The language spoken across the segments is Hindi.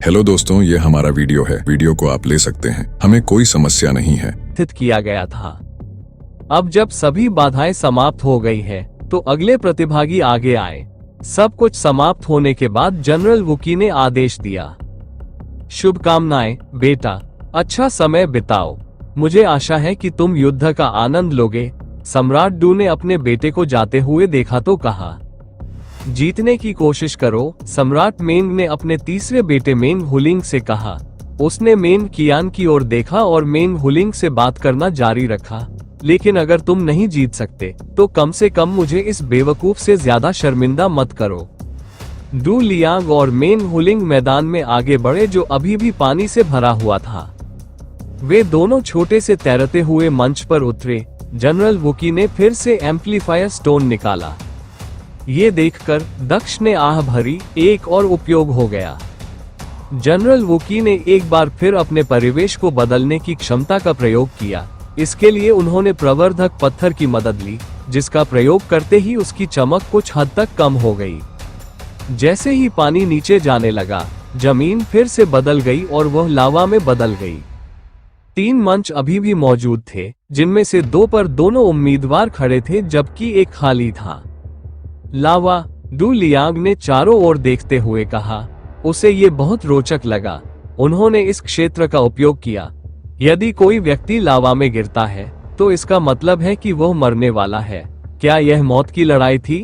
हेलो दोस्तों, ये हमारा वीडियो है। वीडियो को आप ले सकते हैं, हमें कोई समस्या नहीं है। स्थित किया गया था। अब जब सभी बाधाएं समाप्त हो गई है तो अगले प्रतिभागी आगे आए। सब कुछ समाप्त होने के बाद जनरल वुकी ने आदेश दिया, शुभकामनाएं बेटा, अच्छा समय बिताओ। मुझे आशा है कि तुम युद्ध का आनंद लोगे। सम्राट डू ने अपने बेटे को जाते हुए देखा तो कहा, जीतने की कोशिश करो। सम्राट मेंग ने अपने तीसरे बेटे मेंग हुलिंग से कहा। उसने मेंग कियान की ओर देखा और मेंग हुलिंग से बात करना जारी रखा, लेकिन अगर तुम नहीं जीत सकते तो कम से कम मुझे इस बेवकूफ से ज्यादा शर्मिंदा मत करो। डू लियांग और मेंग हुलिंग मैदान में आगे बढ़े जो अभी भी पानी से भरा हुआ था। वे दोनों छोटे से तैरते हुए मंच पर उतरे। जनरल वुकी ने फिर से एम्पलीफायर स्टोन निकाला। ये देखकर दक्ष ने आह भरी, एक और उपयोग हो गया। जनरल वुकी ने एक बार फिर अपने परिवेश को बदलने की क्षमता का प्रयोग किया। इसके लिए उन्होंने प्रवर्धक पत्थर की मदद ली, जिसका प्रयोग करते ही उसकी चमक कुछ हद तक कम हो गई। जैसे ही पानी नीचे जाने लगा, जमीन फिर से बदल गई और वह लावा में बदल गई। 3 मंच अभी भी मौजूद थे, जिनमें से 2 पर दोनों उम्मीदवार खड़े थे जबकि एक खाली था। लावा, डू लियांग ने चारों ओर देखते हुए कहा। उसे ये बहुत रोचक लगा। उन्होंने इस क्षेत्र का उपयोग किया। यदि कोई व्यक्ति लावा में गिरता है तो इसका मतलब है कि वह मरने वाला है। क्या यह मौत की लड़ाई थी?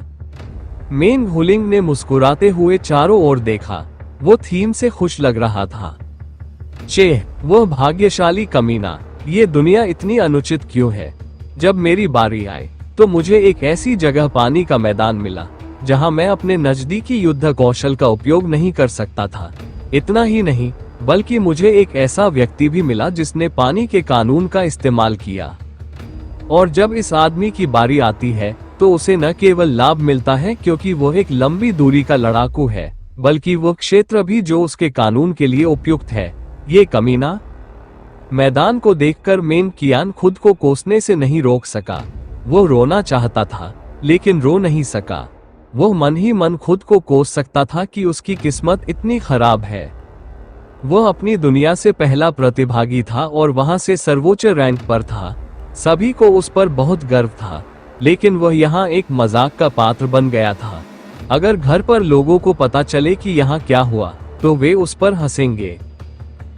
मेंग हुलिंग ने मुस्कुराते हुए चारों ओर देखा। वो थीम से खुश लग रहा था। चेह, वह भाग्यशाली कमीना। ये दुनिया इतनी अनुचित क्यों है? जब मेरी बारी आए तो मुझे एक ऐसी जगह पानी का मैदान मिला जहां मैं अपने नजदीकी युद्ध कौशल का उपयोग नहीं कर सकता था। इतना ही नहीं, बल्कि मुझे एक ऐसा व्यक्ति भी मिला जिसने पानी के कानून का इस्तेमाल किया। और जब इस आदमी की बारी आती है तो उसे न केवल लाभ मिलता है क्योंकि वो एक लंबी दूरी का लड़ाकू है, बल्कि वो क्षेत्र भी जो उसके कानून के लिए उपयुक्त है। ये कमीना। मैदान को देखकर मेंग कियान खुद को कोसने से नहीं रोक सका। वो रोना चाहता था लेकिन रो नहीं सका। वो मन ही मन खुद को कोस सकता था कि उसकी किस्मत इतनी खराब है। वह अपनी दुनिया से पहला प्रतिभागी था और वहां से सर्वोच्च रैंक पर था। सभी को उस पर बहुत गर्व था, लेकिन वह यहाँ एक मजाक का पात्र बन गया था। अगर घर पर लोगों को पता चले कि यहाँ क्या हुआ तो वे उस पर हंसेंगे।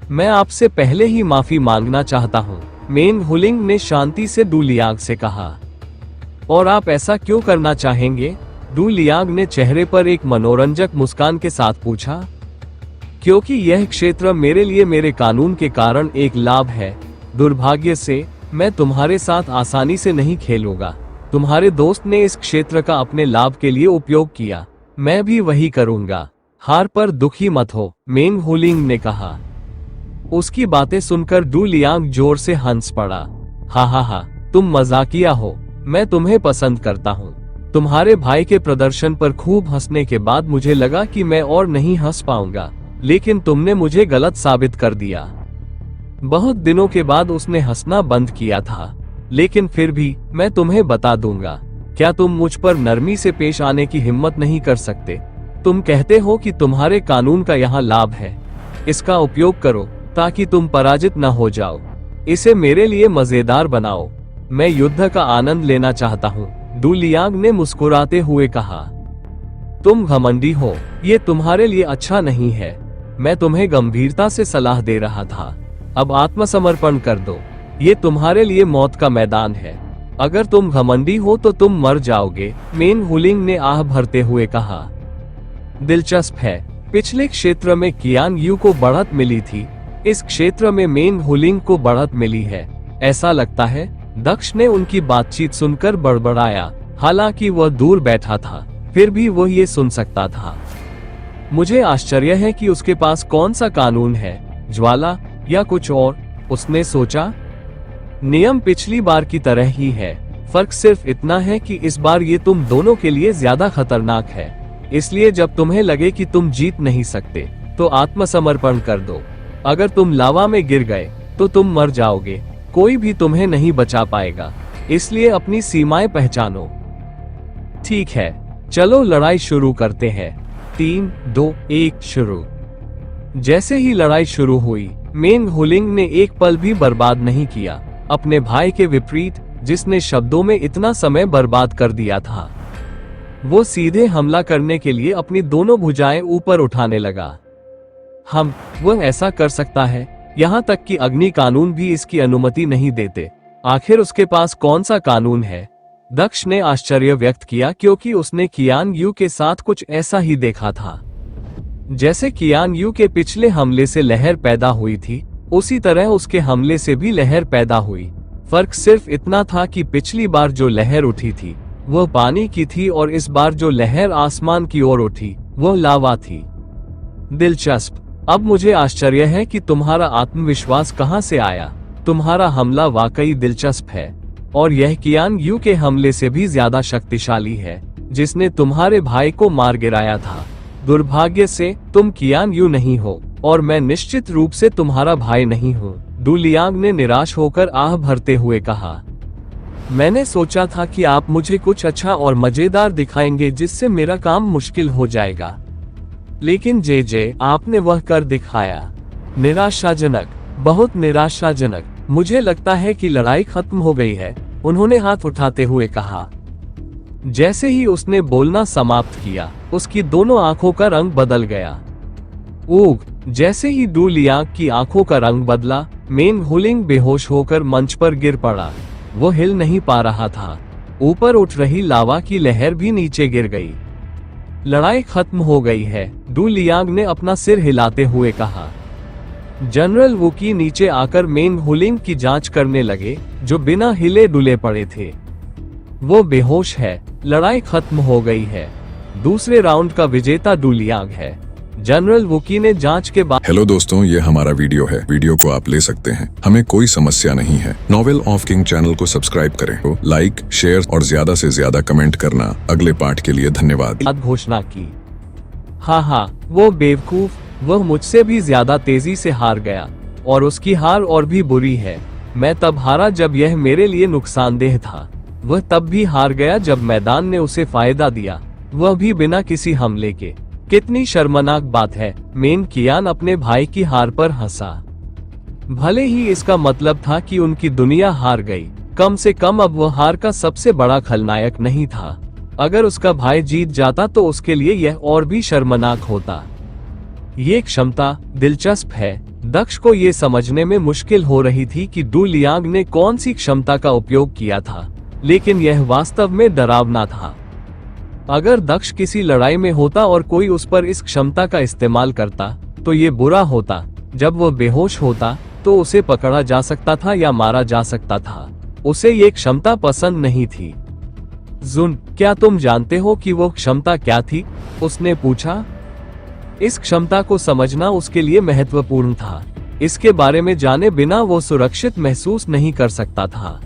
मैं आपसे पहले ही माफी मांगना चाहता हूँ, मेंग हुलिंग ने शांति से डू लियांग से कहा। और आप ऐसा क्यों करना चाहेंगे? डू लियांग ने चेहरे पर एक मनोरंजक मुस्कान के साथ पूछा। क्योंकि यह क्षेत्र मेरे लिए मेरे कानून के कारण एक लाभ है। दुर्भाग्य से मैं तुम्हारे साथ आसानी से नहीं खेलूंगा। तुम्हारे दोस्त ने इस क्षेत्र का अपने लाभ के लिए उपयोग किया, मैं भी वही करूंगा। हार पर दुखी मत हो, मेंग हुलिंग ने कहा। उसकी बातें सुनकर डू लियांग जोर से हंस पड़ा। हा, तुम मजाकिया हो। मैं तुम्हें पसंद करता हूँ। तुम्हारे भाई के प्रदर्शन पर खूब हंसने के बाद मुझे लगा कि मैं और नहीं हंस पाऊंगा, लेकिन तुमने मुझे गलत साबित कर दिया। बहुत दिनों के बाद उसने हंसना बंद किया था, लेकिन फिर भी मैं तुम्हें बता दूंगा। क्या तुम मुझ पर नरमी से पेश आने की हिम्मत नहीं कर सकते? तुम कहते हो कि तुम्हारे कानून का यहाँ लाभ है। इसका उपयोग करो ताकि तुम पराजित न हो जाओ। इसे मेरे लिए मजेदार बनाओ। मैं युद्ध का आनंद लेना चाहता हूँ, डू लियांग ने मुस्कुराते हुए कहा। तुम घमंडी हो, ये तुम्हारे लिए अच्छा नहीं है। मैं तुम्हें गंभीरता से सलाह दे रहा था। अब आत्मसमर्पण कर दो। ये तुम्हारे लिए मौत का मैदान है। अगर तुम घमंडी हो तो तुम मर जाओगे, मेंग हुलिंग ने आह भरते हुए कहा। दिलचस्प है, पिछले क्षेत्र में कियान यू को बढ़त मिली थी, इस क्षेत्र में मेंग हुलिंग को बढ़त मिली है। ऐसा लगता है। दक्ष ने उनकी बातचीत सुनकर बड़बड़ाया। हालांकि वह दूर बैठा था, फिर भी वह ये सुन सकता था। मुझे आश्चर्य है कि उसके पास कौन सा कानून है, ज्वाला या कुछ और, उसने सोचा। नियम पिछली बार की तरह ही है, फर्क सिर्फ इतना है कि इस बार ये तुम दोनों के लिए ज्यादा खतरनाक है। इसलिए जब तुम्हें लगे कि तुम जीत नहीं सकते तो आत्मसमर्पण कर दो। अगर तुम लावा में गिर गए तो तुम मर जाओगे, कोई भी तुम्हें नहीं बचा पाएगा। इसलिए अपनी सीमाएं पहचानो। ठीक है, चलो लड़ाई शुरू करते हैं। 3, 2, 1 शुरू। जैसे ही लड़ाई शुरू हुई, मेंग हुलिंग ने एक पल भी बर्बाद नहीं किया, अपने भाई के विपरीत जिसने शब्दों में इतना समय बर्बाद कर दिया था। वो सीधे हमला करने के लिए अपनी दोनों भुजाएं ऊपर उठाने लगा। वह ऐसा कर सकता है, यहाँ तक कि अग्नि कानून भी इसकी अनुमति नहीं देते। आखिर उसके पास कौन सा कानून है? दक्ष ने आश्चर्य व्यक्त किया, क्योंकि उसने कियान यू के साथ कुछ ऐसा ही देखा था। जैसे कियान यू के पिछले हमले से लहर पैदा हुई थी, उसी तरह उसके हमले से भी लहर पैदा हुई। फर्क सिर्फ इतना था कि पिछली बार जो लहर उठी थी वह पानी की थी और इस बार जो लहर आसमान की ओर उठी वह लावा थी। दिलचस्प। अब मुझे आश्चर्य है कि तुम्हारा आत्मविश्वास कहां से आया। तुम्हारा हमला वाकई दिलचस्प है, और यह कियान यू के हमले से भी ज्यादा शक्तिशाली है, जिसने तुम्हारे भाई को मार गिराया था। दुर्भाग्य से तुम कियान यू नहीं हो, और मैं निश्चित रूप से तुम्हारा भाई नहीं हूँ। डू लियांग ने निराश होकर आह भरते हुए कहा, मैंने सोचा था कि आप मुझे कुछ अच्छा और मजेदार दिखाएंगे जिससे मेरा काम मुश्किल हो जाएगा, लेकिन जे आपने वह कर दिखाया। निराशाजनक, बहुत निराशाजनक। मुझे लगता है कि लड़ाई खत्म हो गई है, उन्होंने हाथ उठाते हुए कहा। जैसे ही उसने बोलना समाप्त किया, उसकी दोनों आंखों का रंग बदल गया। ऊग। जैसे ही डू लियांग की आंखों का रंग बदला, मेंग हुलिंग बेहोश होकर मंच पर गिर पड़ा। वो हिल नहीं पा रहा था। ऊपर उठ रही लावा की लहर भी नीचे गिर गई। लड़ाई खत्म हो गई है, डू लियांग ने अपना सिर हिलाते हुए कहा। जनरल वुकी नीचे आकर मेंग हुलिंग की जांच करने लगे, जो बिना हिले डुले पड़े थे। वो बेहोश है। लड़ाई खत्म हो गई है। दूसरे राउंड का विजेता डू लियांग है। जनरल वुकी ने जांच के बाद। हेलो दोस्तों, ये हमारा वीडियो है। वीडियो को आप ले सकते हैं, हमें कोई समस्या नहीं है। नॉवेल ऑफ किंग चैनल को सब्सक्राइब करें, तो लाइक, शेयर और ज्यादा से ज्यादा कमेंट करना। अगले पार्ट के लिए धन्यवाद। घोषणा की। हाँ, वो बेवकूफ, वह मुझसे भी ज्यादा तेजी से हार गया, और उसकी हार और भी बुरी है। मैं तब हारा जब यह मेरे लिए नुकसानदेह था। वह तब भी हार गया जब मैदान ने उसे फायदा दिया, वह भी बिना किसी हमले के। कितनी शर्मनाक बात है। मेंग कियान अपने भाई की हार पर हंसा। भले ही इसका मतलब था कि उनकी दुनिया हार गई, कम से कम अब वह हार का सबसे बड़ा खलनायक नहीं था। अगर उसका भाई जीत जाता तो उसके लिए यह और भी शर्मनाक होता। ये क्षमता दिलचस्प है। दक्ष को ये समझने में मुश्किल हो रही थी कि डू लियांग ने कौन सी क्षमता का उपयोग किया था, लेकिन यह वास्तव में डरावना था। अगर दक्ष किसी लड़ाई में होता और कोई उस पर इस क्षमता का इस्तेमाल करता, तो ये बुरा होता। जब वह बेहोश होता तो उसे पकड़ा जा सकता था या मारा जा सकता था। उसे ये क्षमता पसंद नहीं थी। जुन, क्या तुम जानते हो कि वो क्षमता क्या थी? उसने पूछा। इस क्षमता को समझना उसके लिए महत्वपूर्ण था। इसके बारे में जाने बिना वो सुरक्षित महसूस नहीं कर सकता था।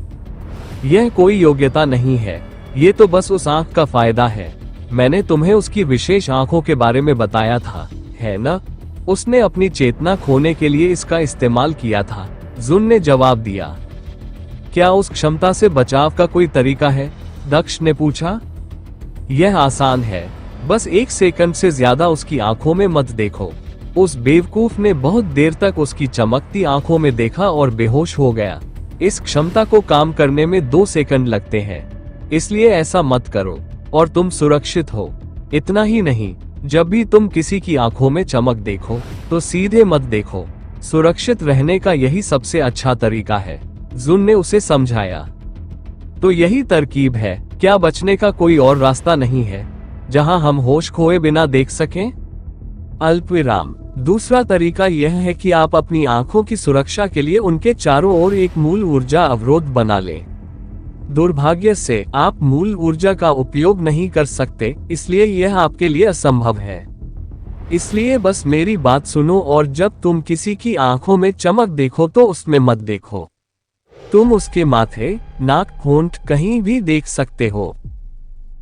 यह कोई योग्यता नहीं है, ये तो बस उस आंख का फायदा है। मैंने तुम्हें उसकी विशेष आंखों के बारे में बताया था, है ना? उसने अपनी चेतना खोने के लिए इसका इस्तेमाल किया था, जुन ने जवाब दिया। क्या उस क्षमता से बचाव का कोई तरीका है? दक्ष ने पूछा। यह आसान है, बस 1 सेकंड से ज्यादा उसकी आंखों में मत देखो। उस बेवकूफ ने बहुत देर तक उसकी चमकती आंखों में देखा और बेहोश हो गया। इस क्षमता को काम करने में 2 सेकंड लगते हैं, इसलिए ऐसा मत करो और तुम सुरक्षित हो। इतना ही नहीं, जब भी तुम किसी की आंखों में चमक देखो तो सीधे मत देखो। सुरक्षित रहने का यही सबसे अच्छा तरीका है, जुन ने उसे समझाया। तो यही तरकीब है, क्या बचने का कोई और रास्ता नहीं है जहां हम होश खोए बिना देख सकें? अल्पविराम। दूसरा तरीका यह है कि आप अपनी आंखों की सुरक्षा के लिए उनके चारों ओर एक मूल ऊर्जा अवरोध बना लें। दुर्भाग्य से आप मूल ऊर्जा का उपयोग नहीं कर सकते, इसलिए यह आपके लिए असंभव है। इसलिए बस मेरी बात सुनो और जब तुम किसी की आंखों में चमक देखो तो उसमें मत देखो। तुम उसके माथे, नाक, होंठ कहीं भी देख सकते हो।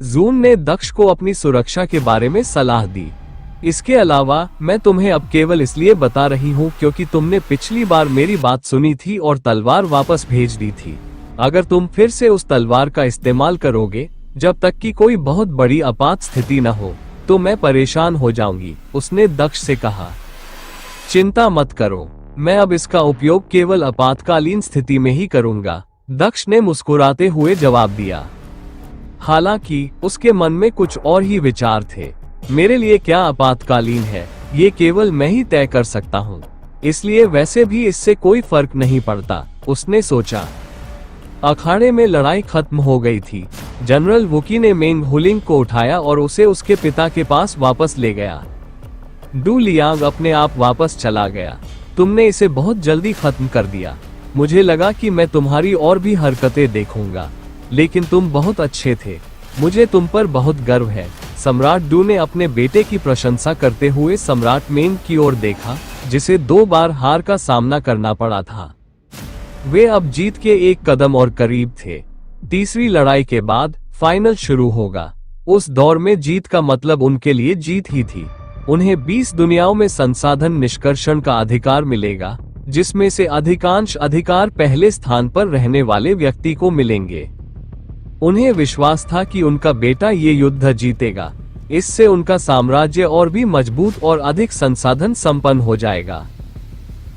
जून ने दक्ष को अपनी सुरक्षा के बारे में सलाह दी। इसके अलावा मैं तुम्हें अब केवल इसलिए बता रही हूँ क्योंकि तुमने पिछली बार मेरी बात सुनी थी और तलवार वापस भेज दी थी। अगर तुम फिर से उस तलवार का इस्तेमाल करोगे जब तक कि कोई बहुत बड़ी आपात स्थिति न हो, तो मैं परेशान हो जाऊंगी, उसने दक्ष से कहा। चिंता मत करो, मैं अब इसका उपयोग केवल आपातकालीन स्थिति में ही करूंगा, दक्ष ने मुस्कुराते हुए जवाब दिया। हालांकि उसके मन में कुछ और ही विचार थे। मेरे लिए क्या आपातकालीन है, ये केवल मैं ही तय कर सकता हूँ, इसलिए वैसे भी इससे कोई फर्क नहीं पड़ता, उसने सोचा। अखाड़े में लड़ाई खत्म हो गई थी। जनरल वुकी ने मेंग हुलिंग को उठाया और उसे उसके पिता के पास वापस ले गया। डू लियांग अपने आप वापस चला गया। तुमने इसे बहुत जल्दी खत्म कर दिया। मुझे लगा कि मैं तुम्हारी और भी हरकतें देखूंगा, लेकिन तुम बहुत अच्छे थे। मुझे तुम पर बहुत गर्व है। सम्राट डू ने अपने बेटे की प्रशंसा करते हुए सम्राट मेंग की ओर देखा, जिसे 2 बार हार का सामना करना पड़ा था। वे अब जीत के एक कदम और करीब थे। तीसरी लड़ाई के बाद फाइनल शुरू होगा। उस दौर में जीत का मतलब उनके लिए जीत ही थी। उन्हें 20 दुनियाओं में संसाधन निष्कर्षण का अधिकार मिलेगा, जिसमें से अधिकांश अधिकार पहले स्थान पर रहने वाले व्यक्ति को मिलेंगे। उन्हें विश्वास था कि उनका बेटा ये युद्ध जीतेगा। इससे उनका साम्राज्य और भी मजबूत और अधिक संसाधन संपन्न हो जाएगा।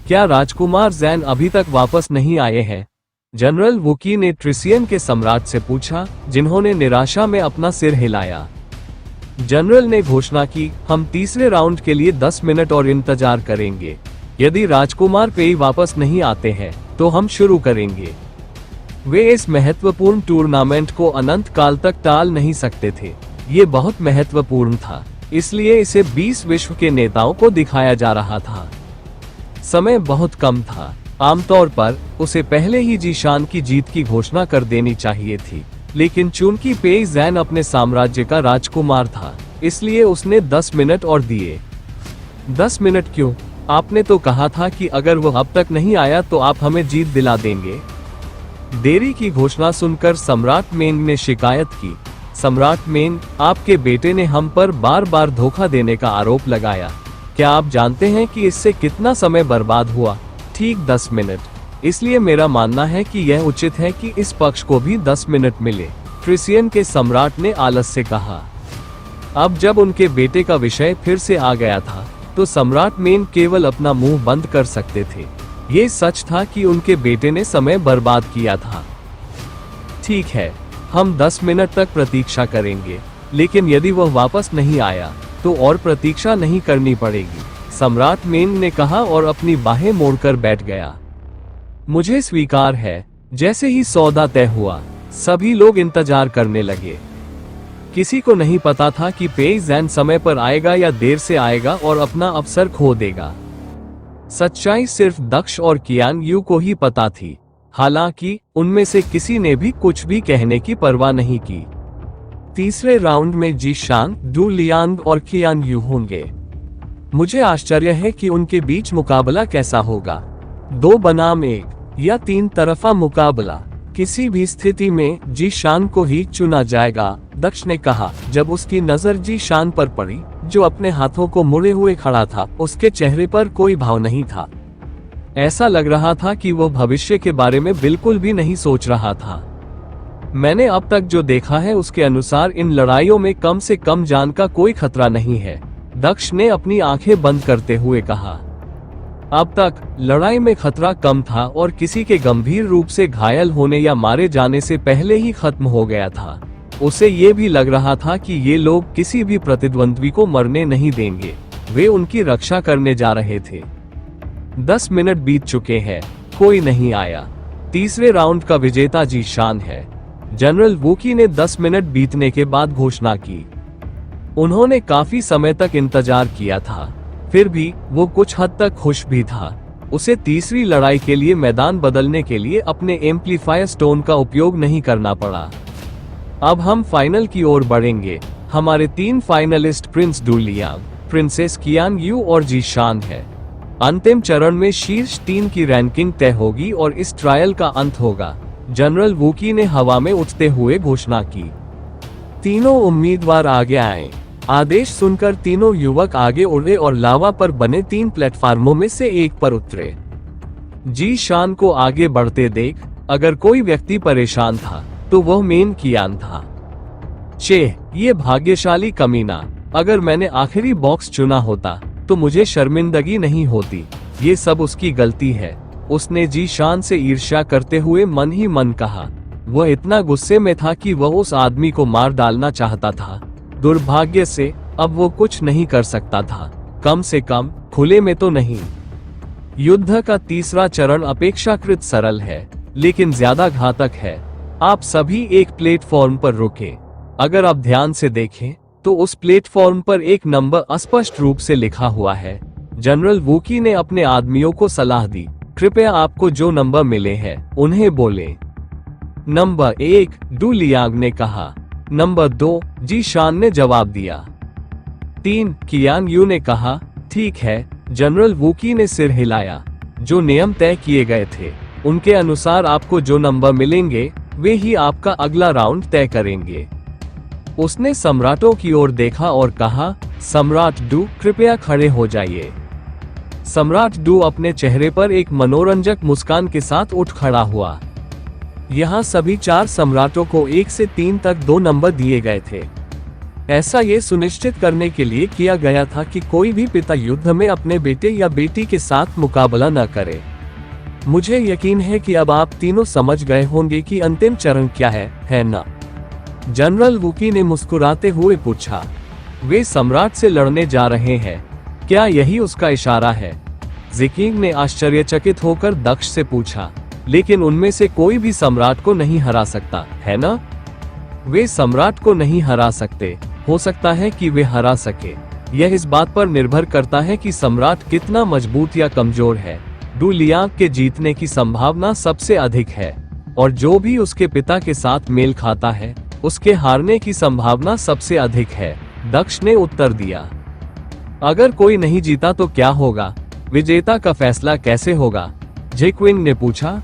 क्या राजकुमार जैन अभी तक वापस नहीं आए हैं? जनरल वुकी ने ट्रिसियन के सम्राट से पूछा, जिन्होंने निराशा में अपना सिर हिलाया। जनरल ने घोषणा की, हम तीसरे राउंड के लिए 10 मिनट और इंतजार करेंगे। यदि राजकुमार पेई वापस नहीं आते हैं तो हम शुरू करेंगे। वे इस महत्वपूर्ण टूर्नामेंट को अनंत काल तक टाल नहीं सकते थे। ये बहुत महत्वपूर्ण था, इसलिए इसे 20 विश्व के नेताओं को दिखाया जा रहा था। समय बहुत कम था। आमतौर पर उसे पहले ही जीशान की जीत की घोषणा कर देनी चाहिए थी, लेकिन चूंकि पेई जैन अपने साम्राज्य का राजकुमार था, इसलिए उसने 10 मिनट और दिए। 10 मिनट क्यों? आपने तो कहा था कि अगर वो अब तक नहीं आया तो आप हमें जीत दिला देंगे। देरी की घोषणा सुनकर सम्राट मेंग ने शिकायत की। सम्राट मेंग, आपके बेटे ने हम पर बार बार धोखा देने का आरोप लगाया। क्या आप जानते हैं कि इससे कितना समय बर्बाद हुआ? ठीक 10 मिनट। इसलिए मेरा मानना है कि यह उचित है कि इस पक्ष को भी 10 मिनट मिले, ट्रिसियन के सम्राट ने आलस से कहा। अब जब उनके बेटे का विषय फिर से आ गया था, तो सम्राट मेंग केवल अपना मुंह बंद कर सकते थे। ये सच था कि उनके बेटे ने समय बर्बाद किया था। ठीक है, हम 10 मिनट तक प्रतीक्षा करेंगे, लेकिन यदि वह वापस नहीं आया तो और प्रतीक्षा नहीं करनी पड़ेगी, सम्राट मेंग ने कहा और अपनी बाहें मोड़कर बैठ गया। मुझे स्वीकार है। जैसे ही सौदा तय हुआ, सभी लोग इंतजार करने लगे। किसी को नहीं पता था कि पेई जैन समय पर आएगा या देर से आएगा और अपना अवसर खो देगा। सच्चाई सिर्फ दक्ष और कियान यू को ही पता थी। हालांकि उनमें से किसी ने भी कुछ भी कहने की परवाह नहीं की। तीसरे राउंड में जीशान, डू लियांग और कियान यू होंगे। मुझे आश्चर्य है कि उनके बीच मुकाबला कैसा होगा। 2 बनाम 1 या 3 तरफा मुकाबला। किसी भी स्थिति में जीशान को ही चुना जाएगा, दक्ष ने कहा, जब उसकी नजर जीशान पर पड़ी, जो अपने हाथों को मुड़े हुए खड़ा था। उसके चेहरे पर कोई भाव नहीं था। ऐसा लग रहा था कि वो भविष्य के बारे में बिल्कुल भी नहीं सोच रहा था। मैंने अब तक जो देखा है उसके अनुसार इन लड़ाइयों में कम से कम जान का कोई खतरा नहीं है, दक्ष ने अपनी आंखें बंद करते हुए कहा। अब तक लड़ाई में खतरा कम था और किसी के गंभीर रूप से घायल होने या मारे जाने से पहले ही खत्म हो गया था। उसे ये भी लग रहा था कि ये लोग किसी भी प्रतिद्वंद्वी को मरने नहीं देंगे। वे उनकी रक्षा करने जा रहे थे। 10 मिनट बीत चुके हैं, कोई नहीं आया। तीसरे राउंड का विजेता जीशान है। जनरल वुकी ने 10 मिनट बीतने के बाद घोषणा की। उन्होंने काफी समय तक इंतजार किया था, फिर भी वो कुछ हद तक खुश भी था। उसे तीसरी लड़ाई के लिए मैदान बदलने के लिए अपने एम्पलीफायर स्टोन का उपयोग नहीं करना पड़ा। अब हम फाइनल की ओर बढ़ेंगे। हमारे 3 finalist prince Du Liang, princess Qian Yu और जीशान है। अंतिम चरण में शीर्ष 3 की रैंकिंग तय होगी और इस ट्रायल का अंत होगा, जनरल वुकी ने हवा में उठते हुए घोषणा की। तीनों उम्मीदवार आगे आए। आदेश सुनकर तीनों युवक आगे उड़े और लावा पर बने 3 प्लेटफार्मों में से एक पर उतरे। जीशान को आगे बढ़ते देख अगर कोई व्यक्ति परेशान था तो वह मेंग कियान था। ये भाग्यशाली कमीना, अगर मैंने आखिरी बॉक्स चुना होता तो मुझे शर्मिंदगी नहीं होती। ये सब उसकी गलती है, उसने जी शान से ईर्ष्या करते हुए मन ही मन कहा। वह इतना गुस्से में था कि वह उस आदमी को मार डालना चाहता था। दुर्भाग्य से अब वो कुछ नहीं कर सकता था, कम से कम खुले में तो नहीं। युद्ध का तीसरा चरण अपेक्षाकृत सरल है, लेकिन ज्यादा घातक है। आप सभी एक प्लेटफॉर्म पर रुके। अगर आप ध्यान से देखें तो उस प्लेटफॉर्म पर एक नंबर स्पष्ट रूप से लिखा हुआ है। जनरल वूकी ने अपने आदमियों को सलाह दी, कृपया आपको जो नंबर मिले हैं उन्हें बोले। नंबर 1, डू लियांग ने कहा। नंबर 2, जी शान ने जवाब दिया। 3, कियान यू ने कहा। ठीक है, जनरल वूकी ने सिर हिलाया। जो नियम तय किए गए थे उनके अनुसार आपको जो नंबर मिलेंगे वे ही आपका अगला राउंड तय करेंगे। उसने सम्राटों की ओर देखा और कहा, सम्राट डू कृपया खड़े हो जाइए। सम्राट डू अपने चेहरे पर एक मनोरंजक मुस्कान के साथ उठ खड़ा हुआ। यहाँ सभी 4 सम्राटों को 1 से 3 तक 2 नंबर दिए गए थे। ऐसा ये सुनिश्चित करने के लिए किया गया था कि कोई भी पिता युद्ध में अपने बेटे या बेटी के साथ मुकाबला न करे। मुझे यकीन है कि अब आप तीनों समझ गए होंगे कि अंतिम चरण क्या है ना? जनरल वूकी ने मुस्कुराते हुए पूछा। वे सम्राट से लड़ने जा रहे हैं, क्या यही उसका इशारा है? ज़िकिंग ने आश्चर्यचकित होकर दक्ष से पूछा। लेकिन उनमें से कोई भी सम्राट को नहीं हरा सकता, है ना? वे सम्राट को नहीं हरा सकते, हो सकता है कि वे हरा सके। यह इस बात पर निर्भर करता है कि सम्राट कितना मजबूत या कमजोर है। डू लियांग के जीतने की संभावना सबसे अधिक है, और जो भी उसके पिता के साथ मेल खाता है उसके हारने की संभावना सबसे अधिक है, दक्ष ने उत्तर दिया। अगर कोई नहीं जीता तो क्या होगा? विजेता का फैसला कैसे होगा? जेक्विंग ने पूछा।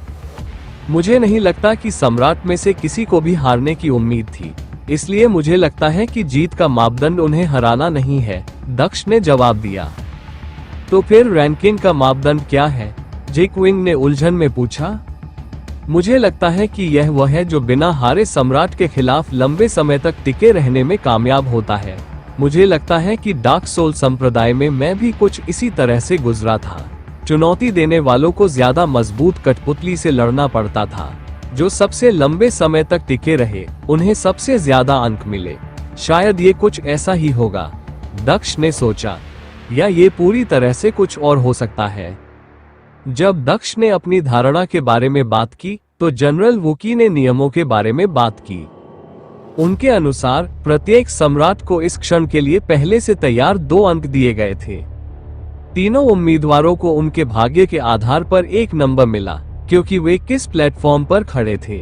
मुझे नहीं लगता कि सम्राट में से किसी को भी हारने की उम्मीद थी, इसलिए मुझे लगता है कि जीत का मापदंड उन्हें हराना नहीं है, दक्ष ने जवाब दिया। तो फिर रैंकिंग का मापदंड क्या है? जेक्विंग ने उलझन में पूछा। मुझे लगता है कि यह वह है जो बिना हारे सम्राट के खिलाफ लंबे समय तक टिके रहने में कामयाब होता है। मुझे लगता है कि डार्क सोल संप्रदाय में मैं भी कुछ इसी तरह से गुजरा था। चुनौती देने वालों को ज्यादा मजबूत कठपुतली से लड़ना पड़ता था। जो सबसे लंबे समय तक टिके रहे उन्हें सबसे ज्यादा अंक मिले। शायद ये कुछ ऐसा ही होगा, दक्ष ने सोचा, या ये पूरी तरह से कुछ और हो सकता है। जब दक्ष ने अपनी धारणा के बारे में बात की तो जनरल वूकी ने नियमों के बारे में बात की। उनके अनुसार प्रत्येक सम्राट को इस क्षण के लिए पहले से तैयार 2 अंक दिए गए थे। तीनों उम्मीदवारों को उनके भाग्य के आधार पर 1 नंबर मिला, क्योंकि वे किस प्लेटफॉर्म पर खड़े थे।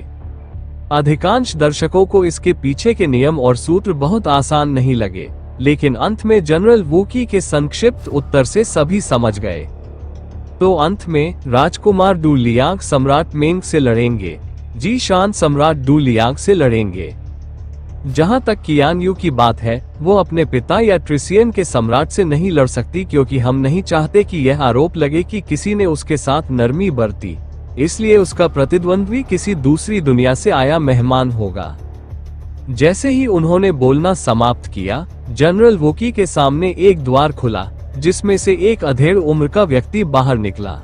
अधिकांश दर्शकों को इसके पीछे के नियम और सूत्र बहुत आसान नहीं लगे, लेकिन अंत में जनरल वूकी के संक्षिप्त उत्तर से सभी समझ गए। तो अंत में राजकुमार डू लियांग सम्राट मेंग से लड़ेंगे, जी शान सम्राट डू लियांग से लड़ेंगे। जहां तक कियान यू की बात है, वो अपने पिता या ट्रिसियन के सम्राट से नहीं लड़ सकती, क्योंकि हम नहीं चाहते कि यह आरोप लगे कि किसी ने उसके साथ नरमी बरती, इसलिए उसका प्रतिद्वंद्वी किसी दूसरी दुनिया से आया मेहमान होगा। जैसे ही उन्होंने बोलना समाप्त किया, जनरल वूकी के सामने एक द्वार खुला, जिसमें से एक अधेड़ उम्र का व्यक्ति बाहर निकला।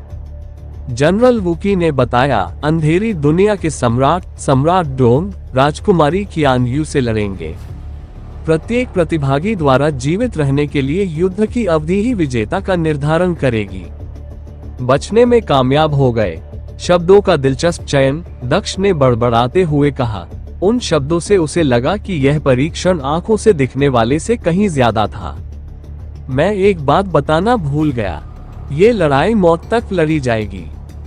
जनरल वूकी ने बताया, अंधेरी दुनिया के सम्राट डोंग राजकुमारी कियान यू से लड़ेंगे। प्रत्येक प्रतिभागी द्वारा जीवित रहने के लिए युद्ध की अवधि ही विजेता का निर्धारण करेगी। बचने में कामयाब हो गए। शब्दों का दिलचस्प चयन, दक्ष ने बड़बड़ाते हुए कहा। उन शब्दों से उसे लगा कि यह परीक्षण आंखों से दिखने वाले से कहीं ज्यादा था। मैं एक बात बताना भूल गया, ये लड़ाई मौत तक लड़ी जाएगी।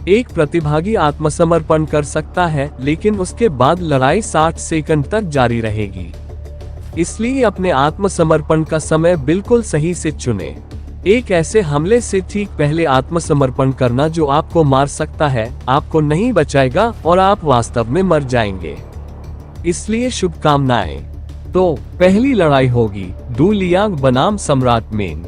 एक प्रतिभागी आत्मसमर्पण कर सकता है, लेकिन उसके बाद लड़ाई 60 सेकंड तक जारी रहेगी। इसलिए अपने आत्मसमर्पण का समय बिल्कुल सही से चुने। एक ऐसे हमले से ठीक पहले आत्मसमर्पण करना जो आपको मार सकता है, आपको नहीं बचाएगा और आप वास्तव में मर जाएंगे। इसलिए शुभकामनाएं। तो पहली लड़ाई होगी डू लियांग बनाम सम्राट मेंग।